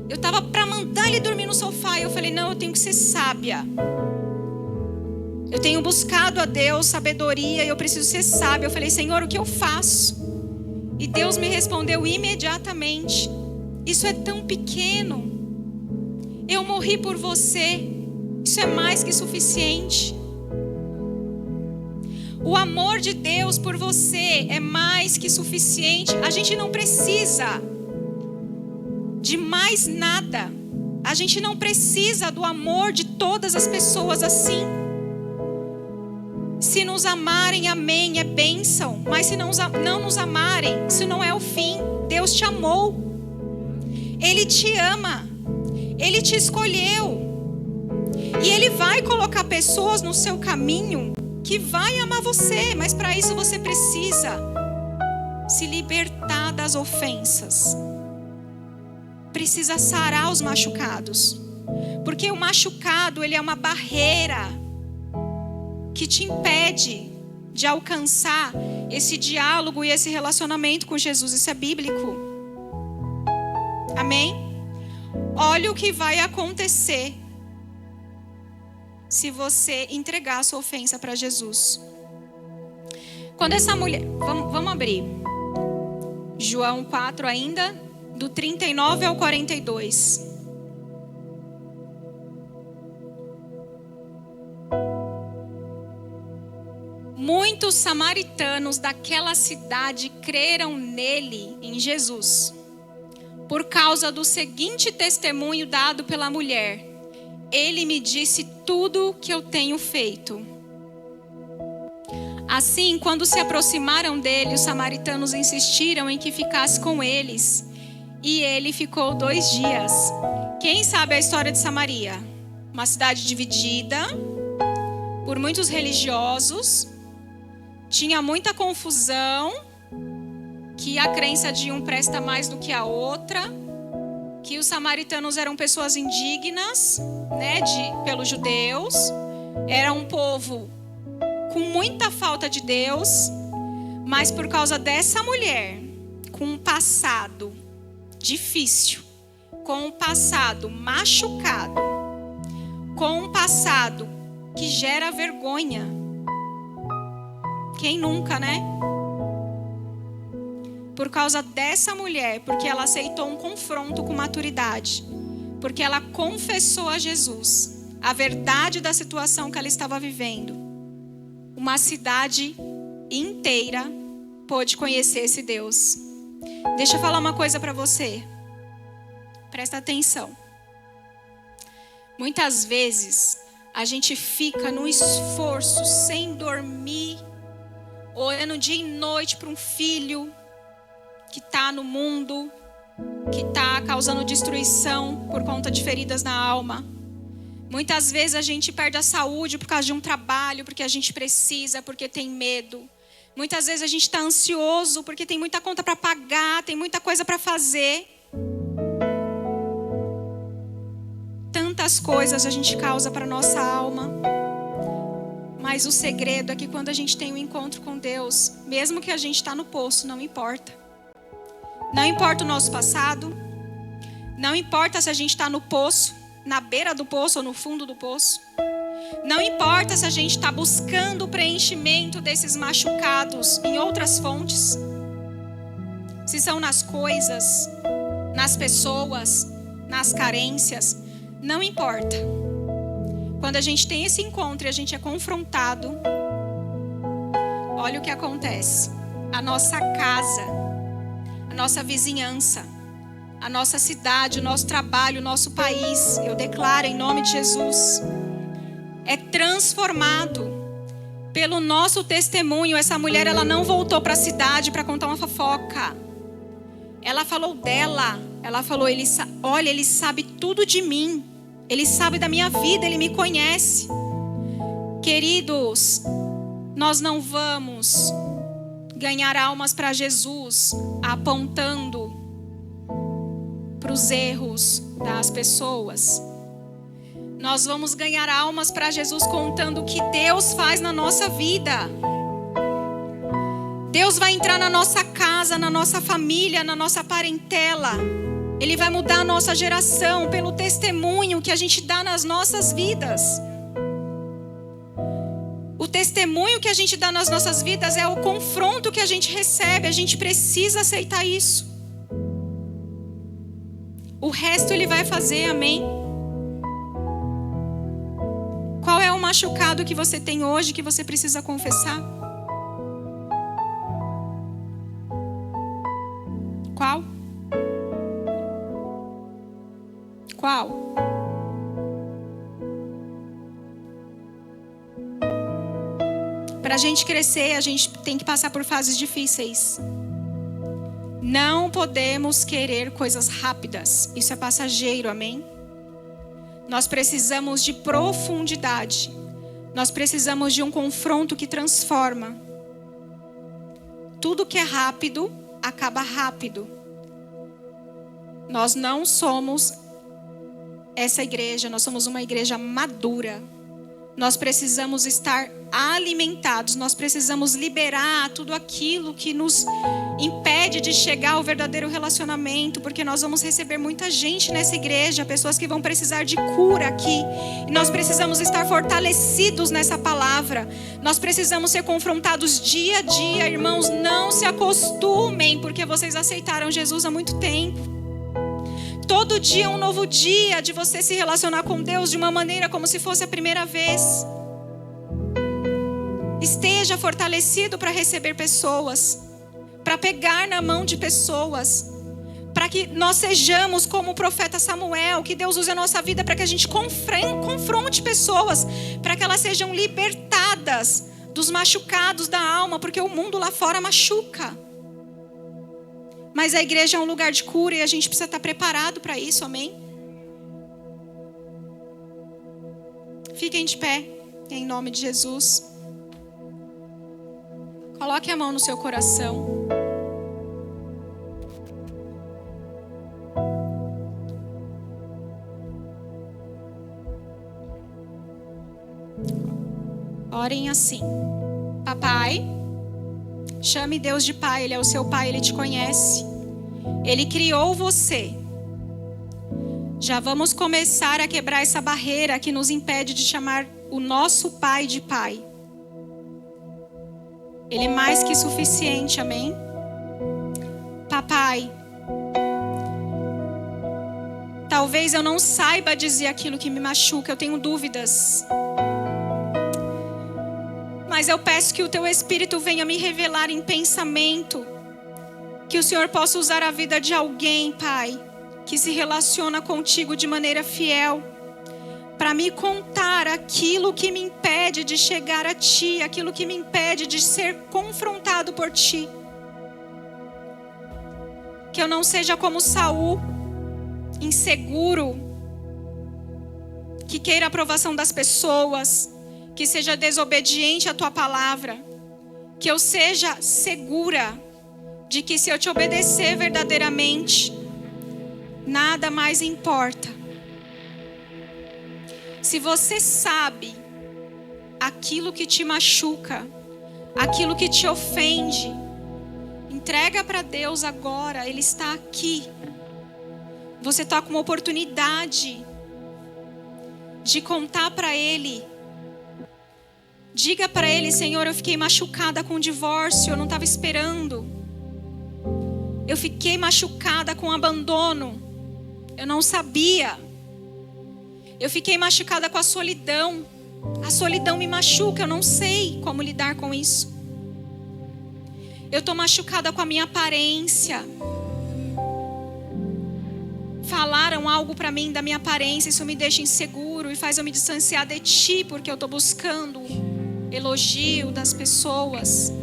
Eu estava para mandar ele dormir no sofá. E eu falei, não, eu tenho que ser sábia. Eu tenho buscado a Deus sabedoria e eu preciso ser sábia. Eu falei, Senhor, o que eu faço? E Deus me respondeu imediatamente: isso é tão pequeno. Eu morri por você. Isso é mais que suficiente. O amor de Deus por você é mais que suficiente. A gente não precisa de mais nada. A gente não precisa do amor de todas as pessoas assim. Se nos amarem, amém, é bênção. Mas se não nos amarem, isso não é o fim. Deus te amou. Ele te ama. Ele te escolheu. E Ele vai colocar pessoas no seu caminho que vai amar você. Mas para isso você precisa se libertar das ofensas. Precisa sarar os machucados. Porque o machucado, ele é uma barreira que te impede de alcançar esse diálogo e esse relacionamento com Jesus. Isso é bíblico. Amém? Olha o que vai acontecer se você entregar a sua ofensa para Jesus. Quando essa mulher... Vamos abrir. João 4 ainda, do 39 ao 42. muitos samaritanos daquela cidade creram nele, em Jesus, por causa do seguinte testemunho dado pela mulher: ele me disse tudo o que eu tenho feito. Assim, quando se aproximaram dele, os samaritanos insistiram em que ficasse com eles, e ele ficou 2 dias. Quem sabe a história de Samaria? Uma cidade dividida por muitos religiosos, tinha muita confusão, que a crença de um presta mais do que a outra, que os samaritanos eram pessoas indignas, né, pelos judeus, era um povo com muita falta de Deus, mas por causa dessa mulher, com um passado difícil, com um passado machucado, com um passado que gera vergonha. Quem nunca, né? Por causa dessa mulher, porque ela aceitou um confronto com maturidade, porque ela confessou a Jesus a verdade da situação que ela estava vivendo, uma cidade inteira pôde conhecer esse Deus. Deixa eu falar uma coisa para você. Presta atenção. Muitas vezes a gente fica no esforço, sem dormir, orando dia e noite para um filho que está no mundo, que está causando destruição por conta de feridas na alma. Muitas vezes a gente perde a saúde por causa de um trabalho, porque a gente precisa, porque tem medo. Muitas vezes a gente está ansioso porque tem muita conta para pagar, tem muita coisa para fazer. Tantas coisas a gente causa para nossa alma. Mas o segredo é que quando a gente tem um encontro com Deus, mesmo que a gente está no poço, não importa. Não importa o nosso passado. Não importa se a gente está no poço, na beira do poço ou no fundo do poço. Não importa se a gente está buscando o preenchimento desses machucados em outras fontes. Se são nas coisas, nas pessoas, nas carências. Não importa. Quando a gente tem esse encontro e a gente é confrontado, olha o que acontece. A nossa casa, a nossa vizinhança, a nossa cidade, o nosso trabalho, o nosso país, eu declaro em nome de Jesus, é transformado pelo nosso testemunho. Essa mulher, ela não voltou para a cidade para contar uma fofoca. Ela falou dela. Ela falou, olha, ele sabe tudo de mim. Ele sabe da minha vida, ele me conhece. Queridos, nós não vamos ganhar almas para Jesus apontando para os erros das pessoas. Nós vamos ganhar almas para Jesus contando o que Deus faz na nossa vida. Deus vai entrar na nossa casa, na nossa família, na nossa parentela. Ele vai mudar a nossa geração pelo testemunho que a gente dá nas nossas vidas. O testemunho que a gente dá nas nossas vidas é o confronto que a gente recebe. A gente precisa aceitar isso. O resto ele vai fazer, amém? Qual é o machucado que você tem hoje que você precisa confessar? Qual? Qual? Para a gente crescer, a gente tem que passar por fases difíceis. Não podemos querer coisas rápidas. Isso é passageiro, amém? Nós precisamos de profundidade. Nós precisamos de um confronto que transforma. Tudo que é rápido, acaba rápido. Nós não somos essa igreja, nós somos uma igreja madura. Nós precisamos estar alimentados, nós precisamos liberar tudo aquilo que nos impede de chegar ao verdadeiro relacionamento, porque nós vamos receber muita gente nessa igreja, pessoas que vão precisar de cura aqui, e nós precisamos estar fortalecidos nessa palavra. Nós precisamos ser confrontados dia a dia. Irmãos, não se acostumem, porque vocês aceitaram Jesus há muito tempo. Todo dia é um novo dia de você se relacionar com Deus de uma maneira como se fosse a primeira vez. esteja fortalecido para receber pessoas, para pegar na mão de pessoas, para que nós sejamos como o profeta Samuel, que Deus use a nossa vida para que a gente confronte pessoas, para que elas sejam libertadas dos machucados da alma, porque o mundo lá fora machuca. Mas a igreja é um lugar de cura e a gente precisa estar preparado para isso, amém? Fiquem de pé, em nome de Jesus. Coloque a mão no seu coração. Orem assim: Papai, chame Deus de Pai, Ele é o seu Pai, Ele te conhece. Ele criou você. Já vamos começar a quebrar essa barreira que nos impede de chamar o nosso Pai de Pai. Ele é mais que suficiente, amém? Papai, talvez eu não saiba dizer aquilo que me machuca, eu tenho dúvidas. Mas eu peço que o Teu Espírito venha me revelar em pensamento, que o Senhor possa usar a vida de alguém, Pai, que se relaciona contigo de maneira fiel, para me contar aquilo que me impede de chegar a Ti, aquilo que me impede de ser confrontado por Ti. Que eu não seja como Saul, inseguro, que queira a aprovação das pessoas, que seja desobediente à Tua palavra. Que eu seja segura de que se eu Te obedecer verdadeiramente, nada mais importa. Se você sabe aquilo que te machuca, aquilo que te ofende, entrega para Deus agora, Ele está aqui. Você está com uma oportunidade de contar para Ele. Diga para Ele: Senhor, eu fiquei machucada com o divórcio, eu não estava esperando. Eu fiquei machucada com o abandono, eu não sabia. Eu fiquei machucada com a solidão me machuca, eu não sei como lidar com isso. Eu estou machucada com a minha aparência. Falaram algo para mim da minha aparência, isso me deixa inseguro e faz eu me distanciar de Ti, porque eu estou buscando elogio das pessoas.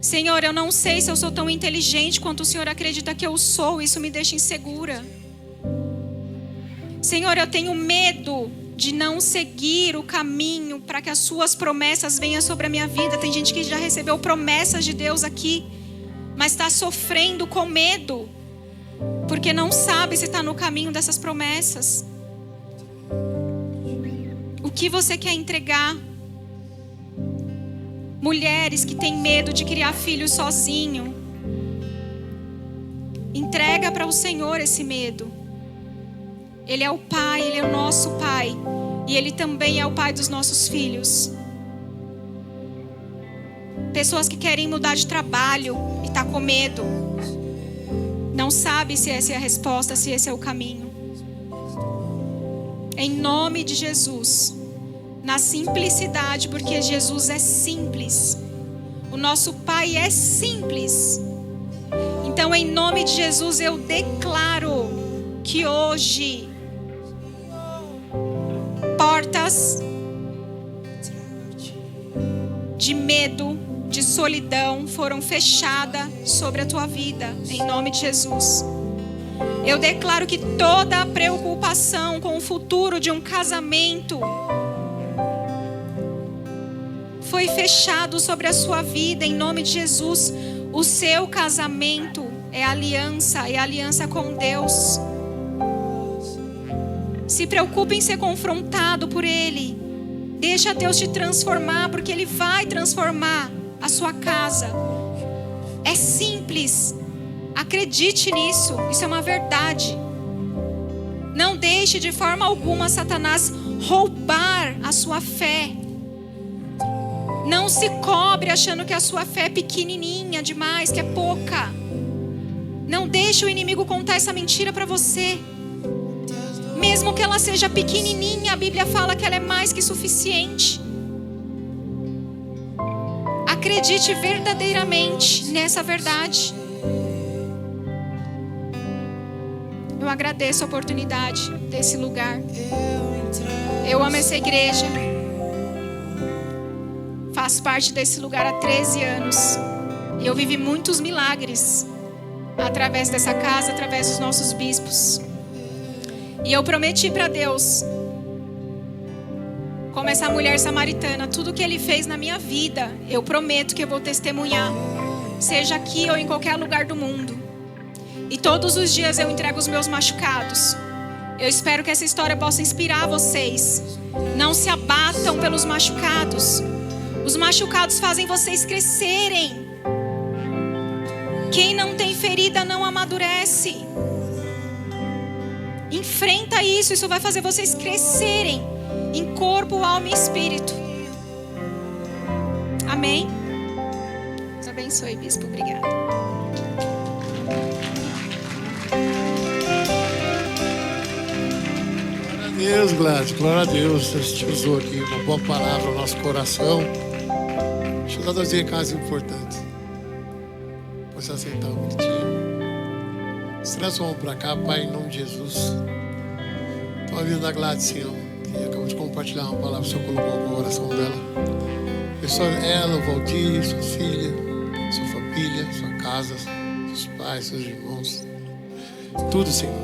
Senhor, eu não sei se eu sou tão inteligente quanto o Senhor acredita que eu sou, isso me deixa insegura. Senhor, eu tenho medo de não seguir o caminho para que as Suas promessas venham sobre a minha vida. Tem gente que já recebeu promessas de Deus aqui, mas está sofrendo com medo, porque não sabe se está no caminho dessas promessas. O que você quer entregar? Mulheres que têm medo de criar filhos sozinho, entrega para o Senhor esse medo. Ele é o Pai, Ele é o nosso Pai, e Ele também é o Pai dos nossos filhos. Pessoas que querem mudar de trabalho e tá com medo, não sabe se essa é a resposta, se esse é o caminho. Em nome de Jesus, na simplicidade, porque Jesus é simples, o nosso Pai é simples. Então, em nome de Jesus, eu declaro que hoje portas de medo, de solidão foram fechadas sobre a tua vida, em nome de Jesus. Eu declaro que toda a preocupação com o futuro de um casamento foi fechado sobre a sua vida, em nome de Jesus. O seu casamento é aliança com Deus. Se preocupe em ser confrontado por Ele. Deixa Deus te transformar, porque Ele vai transformar a sua casa. É simples. Acredite nisso. Isso é uma verdade. Não deixe de forma alguma Satanás roubar a sua fé. Não se cobre achando que a sua fé é pequenininha demais, que é pouca. Não deixe o inimigo contar essa mentira para você. Mesmo que ela seja pequenininha, a Bíblia fala que ela é mais que suficiente. Acredite verdadeiramente nessa verdade. Eu agradeço a oportunidade desse lugar. Eu amo essa igreja. Faço parte desse lugar há 13 anos. E eu vivi muitos milagres através dessa casa, através dos nossos bispos. E eu prometi para Deus, como essa mulher samaritana, tudo que Ele fez na minha vida, eu prometo que eu vou testemunhar, seja aqui ou em qualquer lugar do mundo. E todos os dias eu entrego os meus machucados. Eu espero que essa história possa inspirar vocês. Não se abatam pelos machucados. Os machucados fazem vocês crescerem. Quem não tem ferida não amadurece. Enfrenta isso, isso vai fazer vocês crescerem em corpo, alma e espírito. Amém? Deus abençoe, bispo. Obrigada. Glória a Deus, Gladys. Glória a Deus. Deus te usou aqui uma boa palavra no nosso coração. Deixa eu dar 2 recados importantes. Pode aceitar um minutinho. Estranha sua mão para cá, Pai, em nome de Jesus. Estou a vida da Gladys, Senhor, que acabou de compartilhar uma palavra que o Senhor colocou no coração dela. Pessoal, ela, o Valdir, sua filha, sua família, sua casa, seus pais, seus irmãos. Tudo, Senhor,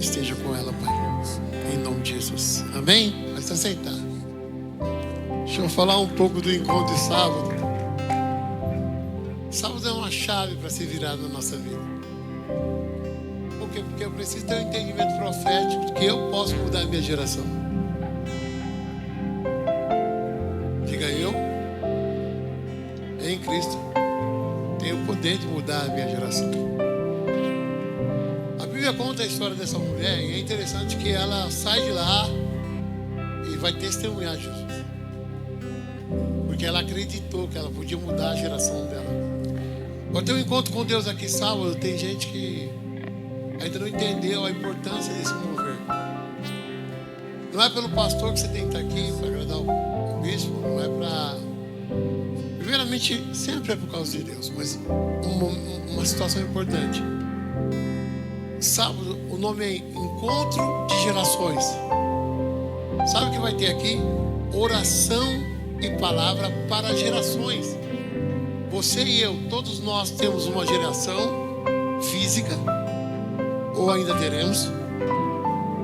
esteja com ela, Pai. Em nome de Jesus. Amém? Pode aceitar. Deixa eu falar um pouco do encontro de sábado. Sábado é uma chave para se virar na nossa vida. Por quê? Porque eu preciso ter um entendimento profético que eu posso mudar a minha geração. Diga eu, em Cristo, tenho o poder de mudar a minha geração. A Bíblia conta a história dessa mulher e é interessante que ela sai de lá e vai testemunhar Jesus. Porque ela acreditou que ela podia mudar a geração dela. Quando tem um encontro com Deus aqui sábado, tem gente que ainda não entendeu a importância desse mover. Não é pelo pastor que você tem que estar aqui para agradar o bispo, não é para... Primeiramente, sempre é por causa de Deus, mas uma situação importante. Sábado, o nome é Encontro de Gerações. Sabe o que vai ter aqui? Oração e palavra para gerações. Você e eu, todos nós temos uma geração física, ou ainda teremos,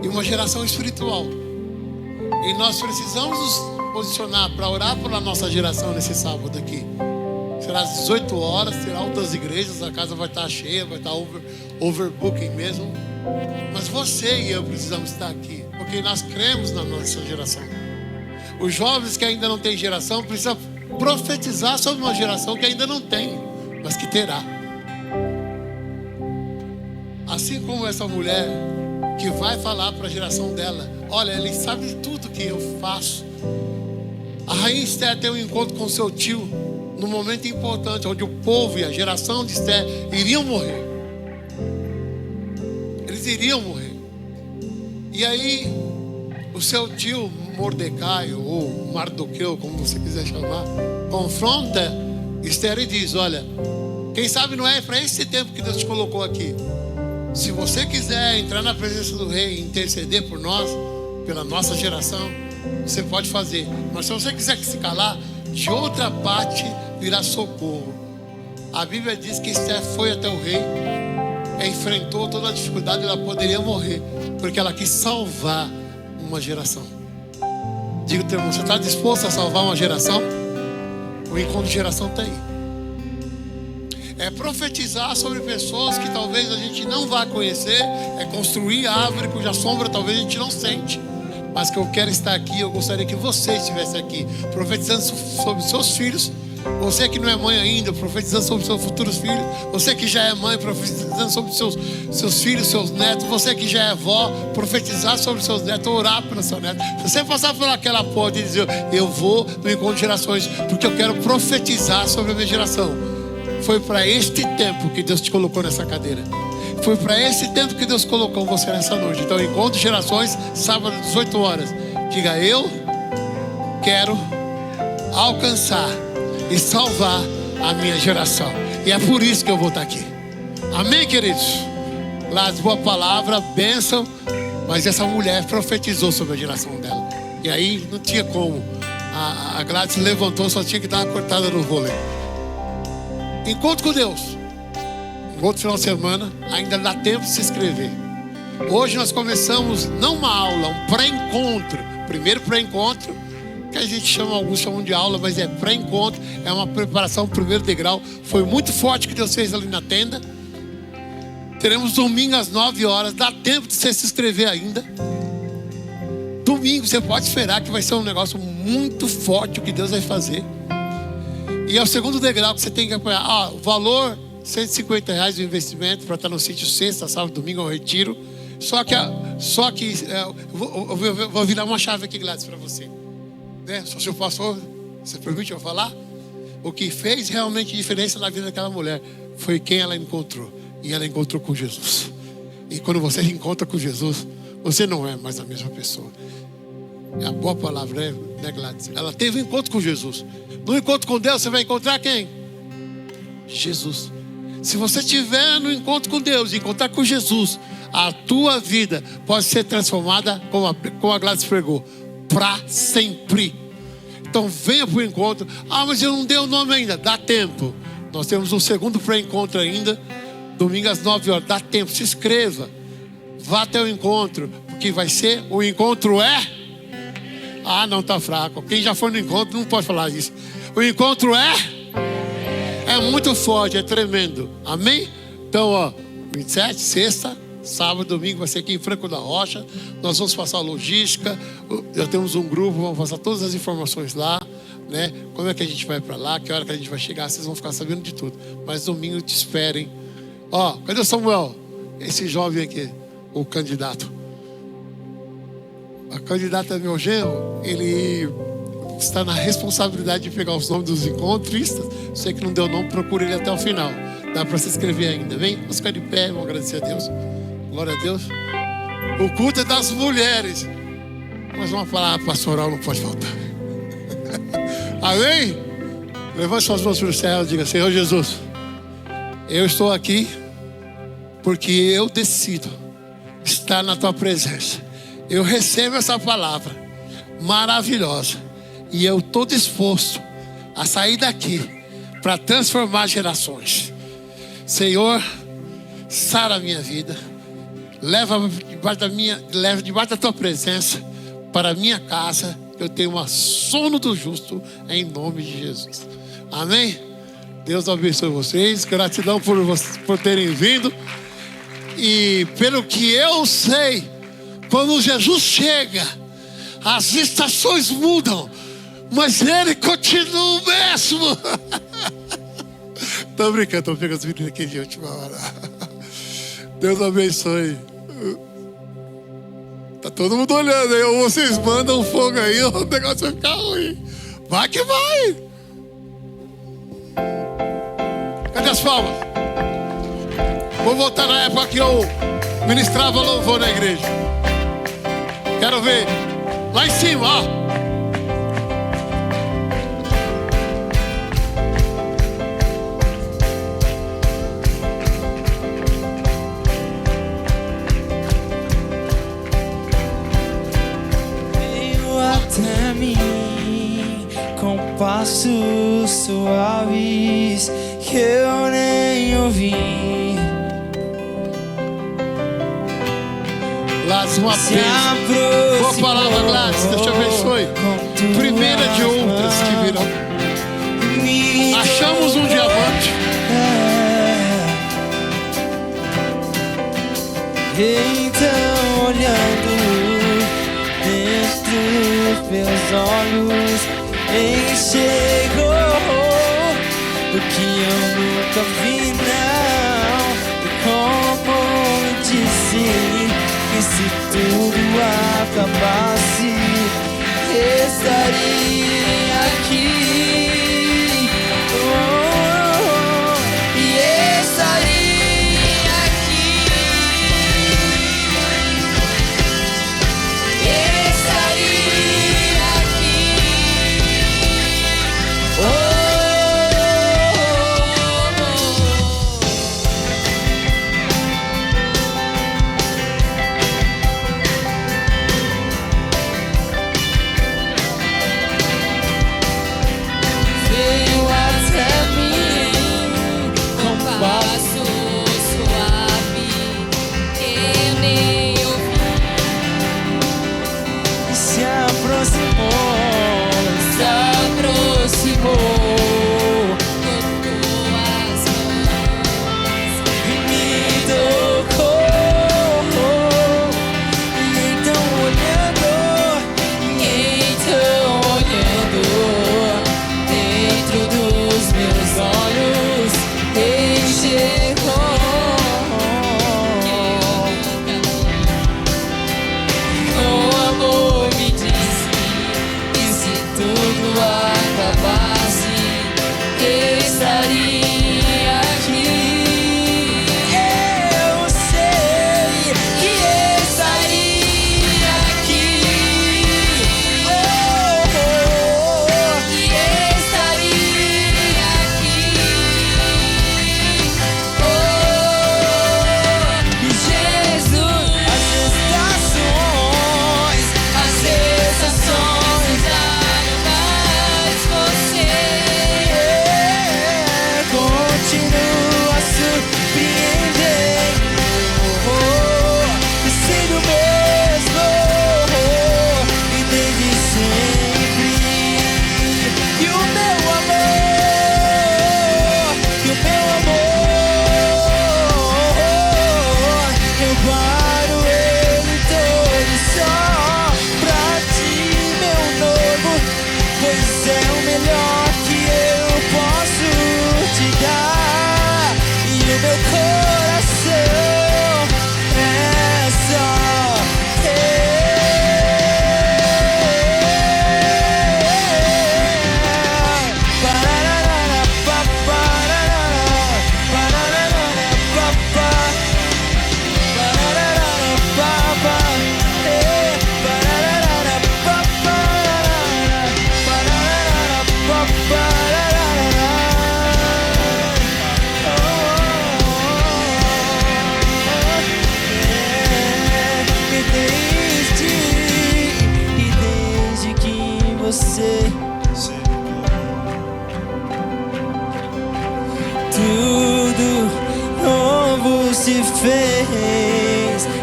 e uma geração espiritual. E nós precisamos nos posicionar para orar pela nossa geração nesse sábado aqui. Será às 18 horas, terá outras igrejas, a casa vai estar cheia, vai estar overbooking mesmo. Mas você e eu precisamos estar aqui, porque nós cremos na nossa geração. Os jovens que ainda não têm geração precisam profetizar sobre uma geração que ainda não tem, mas que terá. Assim como essa mulher que vai falar para a geração dela: olha, ele sabe de tudo que eu faço. A rainha Esther tem um encontro com seu tio num momento importante, onde o povo e a geração de Esther iriam morrer. Eles iriam morrer. E aí o seu tio Mordecai, ou Mardoqueu, como você quiser chamar, confronta Esther e diz: olha, quem sabe não é para esse tempo que Deus te colocou aqui. Se você quiser entrar na presença do rei e interceder por nós, pela nossa geração, você pode fazer. Mas se você quiser se calar, de outra parte virá socorro. A Bíblia diz que Esther foi até o rei, enfrentou toda a dificuldade, ela poderia morrer, porque ela quis salvar uma geração. Diga o teu irmão: você está disposto a salvar uma geração? O encontro de geração está aí. É profetizar sobre pessoas que talvez a gente não vá conhecer. É construir árvore cuja sombra talvez a gente não sente. Mas que eu quero estar aqui, eu gostaria que você estivesse aqui, profetizando sobre seus filhos. Você que não é mãe ainda, profetizando sobre seus futuros filhos. Você que já é mãe, profetizando sobre seus filhos, seus netos. Você que já é avó, profetizar sobre seus netos, orar pelos seus netos. Se você passar por aquela porta e dizer: eu vou no encontro de gerações, porque eu quero profetizar sobre a minha geração. Foi para este tempo que Deus te colocou nessa cadeira. Foi para esse tempo que Deus colocou você nessa noite. Então, encontro gerações, sábado, 18 horas. Diga, eu quero alcançar e salvar a minha geração. E é por isso que eu vou estar aqui. Amém, queridos? Gladys, boa palavra, bênção. Mas essa mulher profetizou sobre a geração dela. E aí não tinha como. A Gladys levantou, só tinha que dar uma cortada no vôlei. Encontro com Deus. Outro final de semana, ainda dá tempo de se inscrever. Hoje nós começamos, não uma aula, um pré-encontro. Primeiro pré-encontro, que a gente chama, alguns chamam de aula, mas é pré-encontro. É uma preparação, primeiro degrau. Foi muito forte que Deus fez ali na tenda. Teremos domingo às 9 horas. Dá tempo de você se inscrever ainda. Domingo, você pode esperar que vai ser um negócio muito forte o que Deus vai fazer. E é o segundo degrau que você tem que apoiar. O valor, R$150 o investimento para estar no sítio sexta, sábado, domingo ao retiro. Só que eu vou virar uma chave aqui, Gladys, para você. Né? Só se eu posso, você permite eu falar? O que fez realmente diferença na vida daquela mulher foi quem ela encontrou. E ela encontrou com Jesus. E quando você encontra com Jesus, você não é mais a mesma pessoa. É a boa palavra, né, Gladys? Ela teve um encontro com Jesus. No encontro com Deus, você vai encontrar quem? Jesus. Se você estiver no encontro com Deus e encontrar com Jesus, a tua vida pode ser transformada, como a Gladys pregou, para sempre. Então venha para o encontro. Mas eu não dei o nome ainda. Dá tempo. Nós temos um segundo pré-encontro ainda. Domingo às 9 horas. Dá tempo. Se inscreva. Vá até o encontro. Porque vai ser, o encontro é... não está fraco. Quem já foi no encontro não pode falar isso. O encontro é muito forte, é tremendo. Amém? Então, 27, sexta, sábado, domingo vai ser aqui em Franco da Rocha. Nós vamos passar a logística. Já temos um grupo, vamos passar todas as informações lá, né? Como é que a gente vai para lá, que hora que a gente vai chegar, vocês vão ficar sabendo de tudo. Mas domingo te esperem. Cadê o Samuel? Esse jovem aqui, o candidato. A candidata é meu genro, ele está na responsabilidade de pegar os nomes dos encontristas. Sei que não deu nome, procure ele até o final. Dá para se inscrever ainda, vem? Vamos ficar de pé, vamos agradecer a Deus. Glória a Deus. O culto é das mulheres, mas uma palavra pastoral não pode faltar. Amém? Levante suas mãos para o céu e diga: Senhor Jesus, eu estou aqui porque eu decido estar na tua presença. Eu recebo essa palavra maravilhosa e eu estou disposto a sair daqui para transformar gerações. Senhor, sara a minha vida, leva debaixo da tua presença para a minha casa. Eu tenho uma sono do justo em nome de Jesus. Amém? Deus abençoe vocês. Gratidão por terem vindo. E pelo que eu sei, quando Jesus chega, as estações mudam, mas ele continua o mesmo. Tô brincando, tô pegando os meninos aqui de última hora. Deus abençoe. Tá todo mundo olhando aí. Ou vocês mandam fogo aí, ou o negócio vai ficar ruim. Vai que vai. Cadê as palmas? Vou voltar na época que eu ministrava louvor na igreja. Quero ver. Lá em cima, ó. Veio até mim com passos suaves que eu nem ouvi. Gladys, uma bênção. Boa palavra, Gladys. Deus te abençoe. Primeira de outras que virão. Achamos um diamante. Então, olhando dentro dos meus olhos, enxergou o que eu nunca vi, não. E como disse, que se tudo acabasse, estaria aqui. E estaria aqui.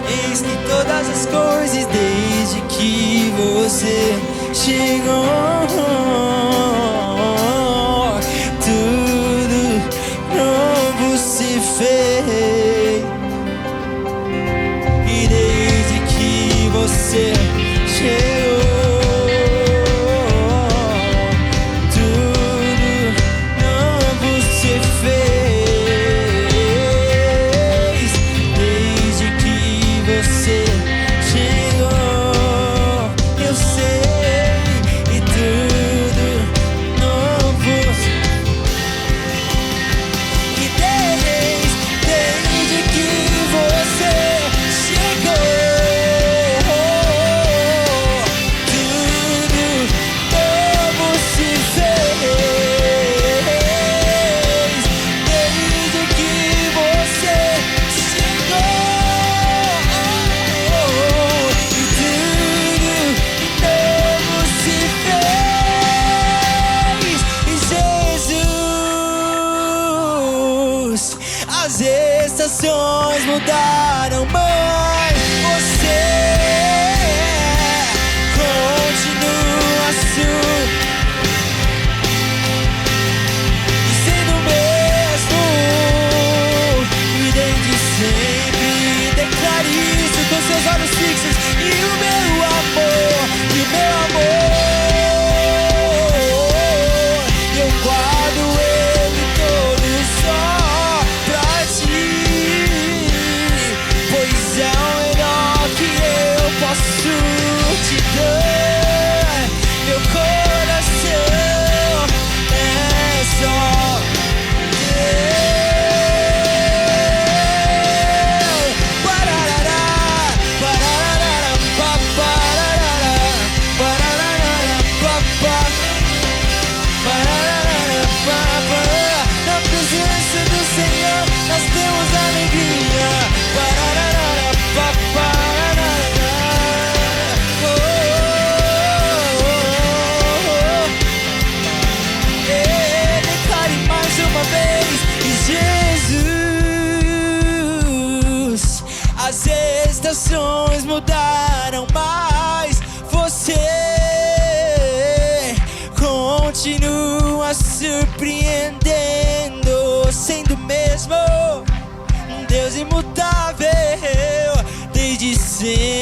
Eis que todas as coisas desde que você chegou, tudo novo se fez. E desde que você chegou, tudo novo se fez. Desde que você chegou, eu sei, e tudo novo. E desde que você chegou, tudo novo se fez. Desde que você chegou, e tudo novo se fez. E Jesus, as estações mudaram, mas você continua sendo o mesmo. E desde sempre declare isso com seus olhos fixos. E o meu amor, eu guardo ele todo só pra ti, pois é o melhor que eu posso te dar. Meu coração é só teu. Pararará, pararará, paparará, pararará, papá. Na presença do Senhor nós temos alegria. Declare mais uma vez. E Jesus, as estações mudaram, mas você continua surpreendendo, sendo mesmo um Deus imutável desde sempre.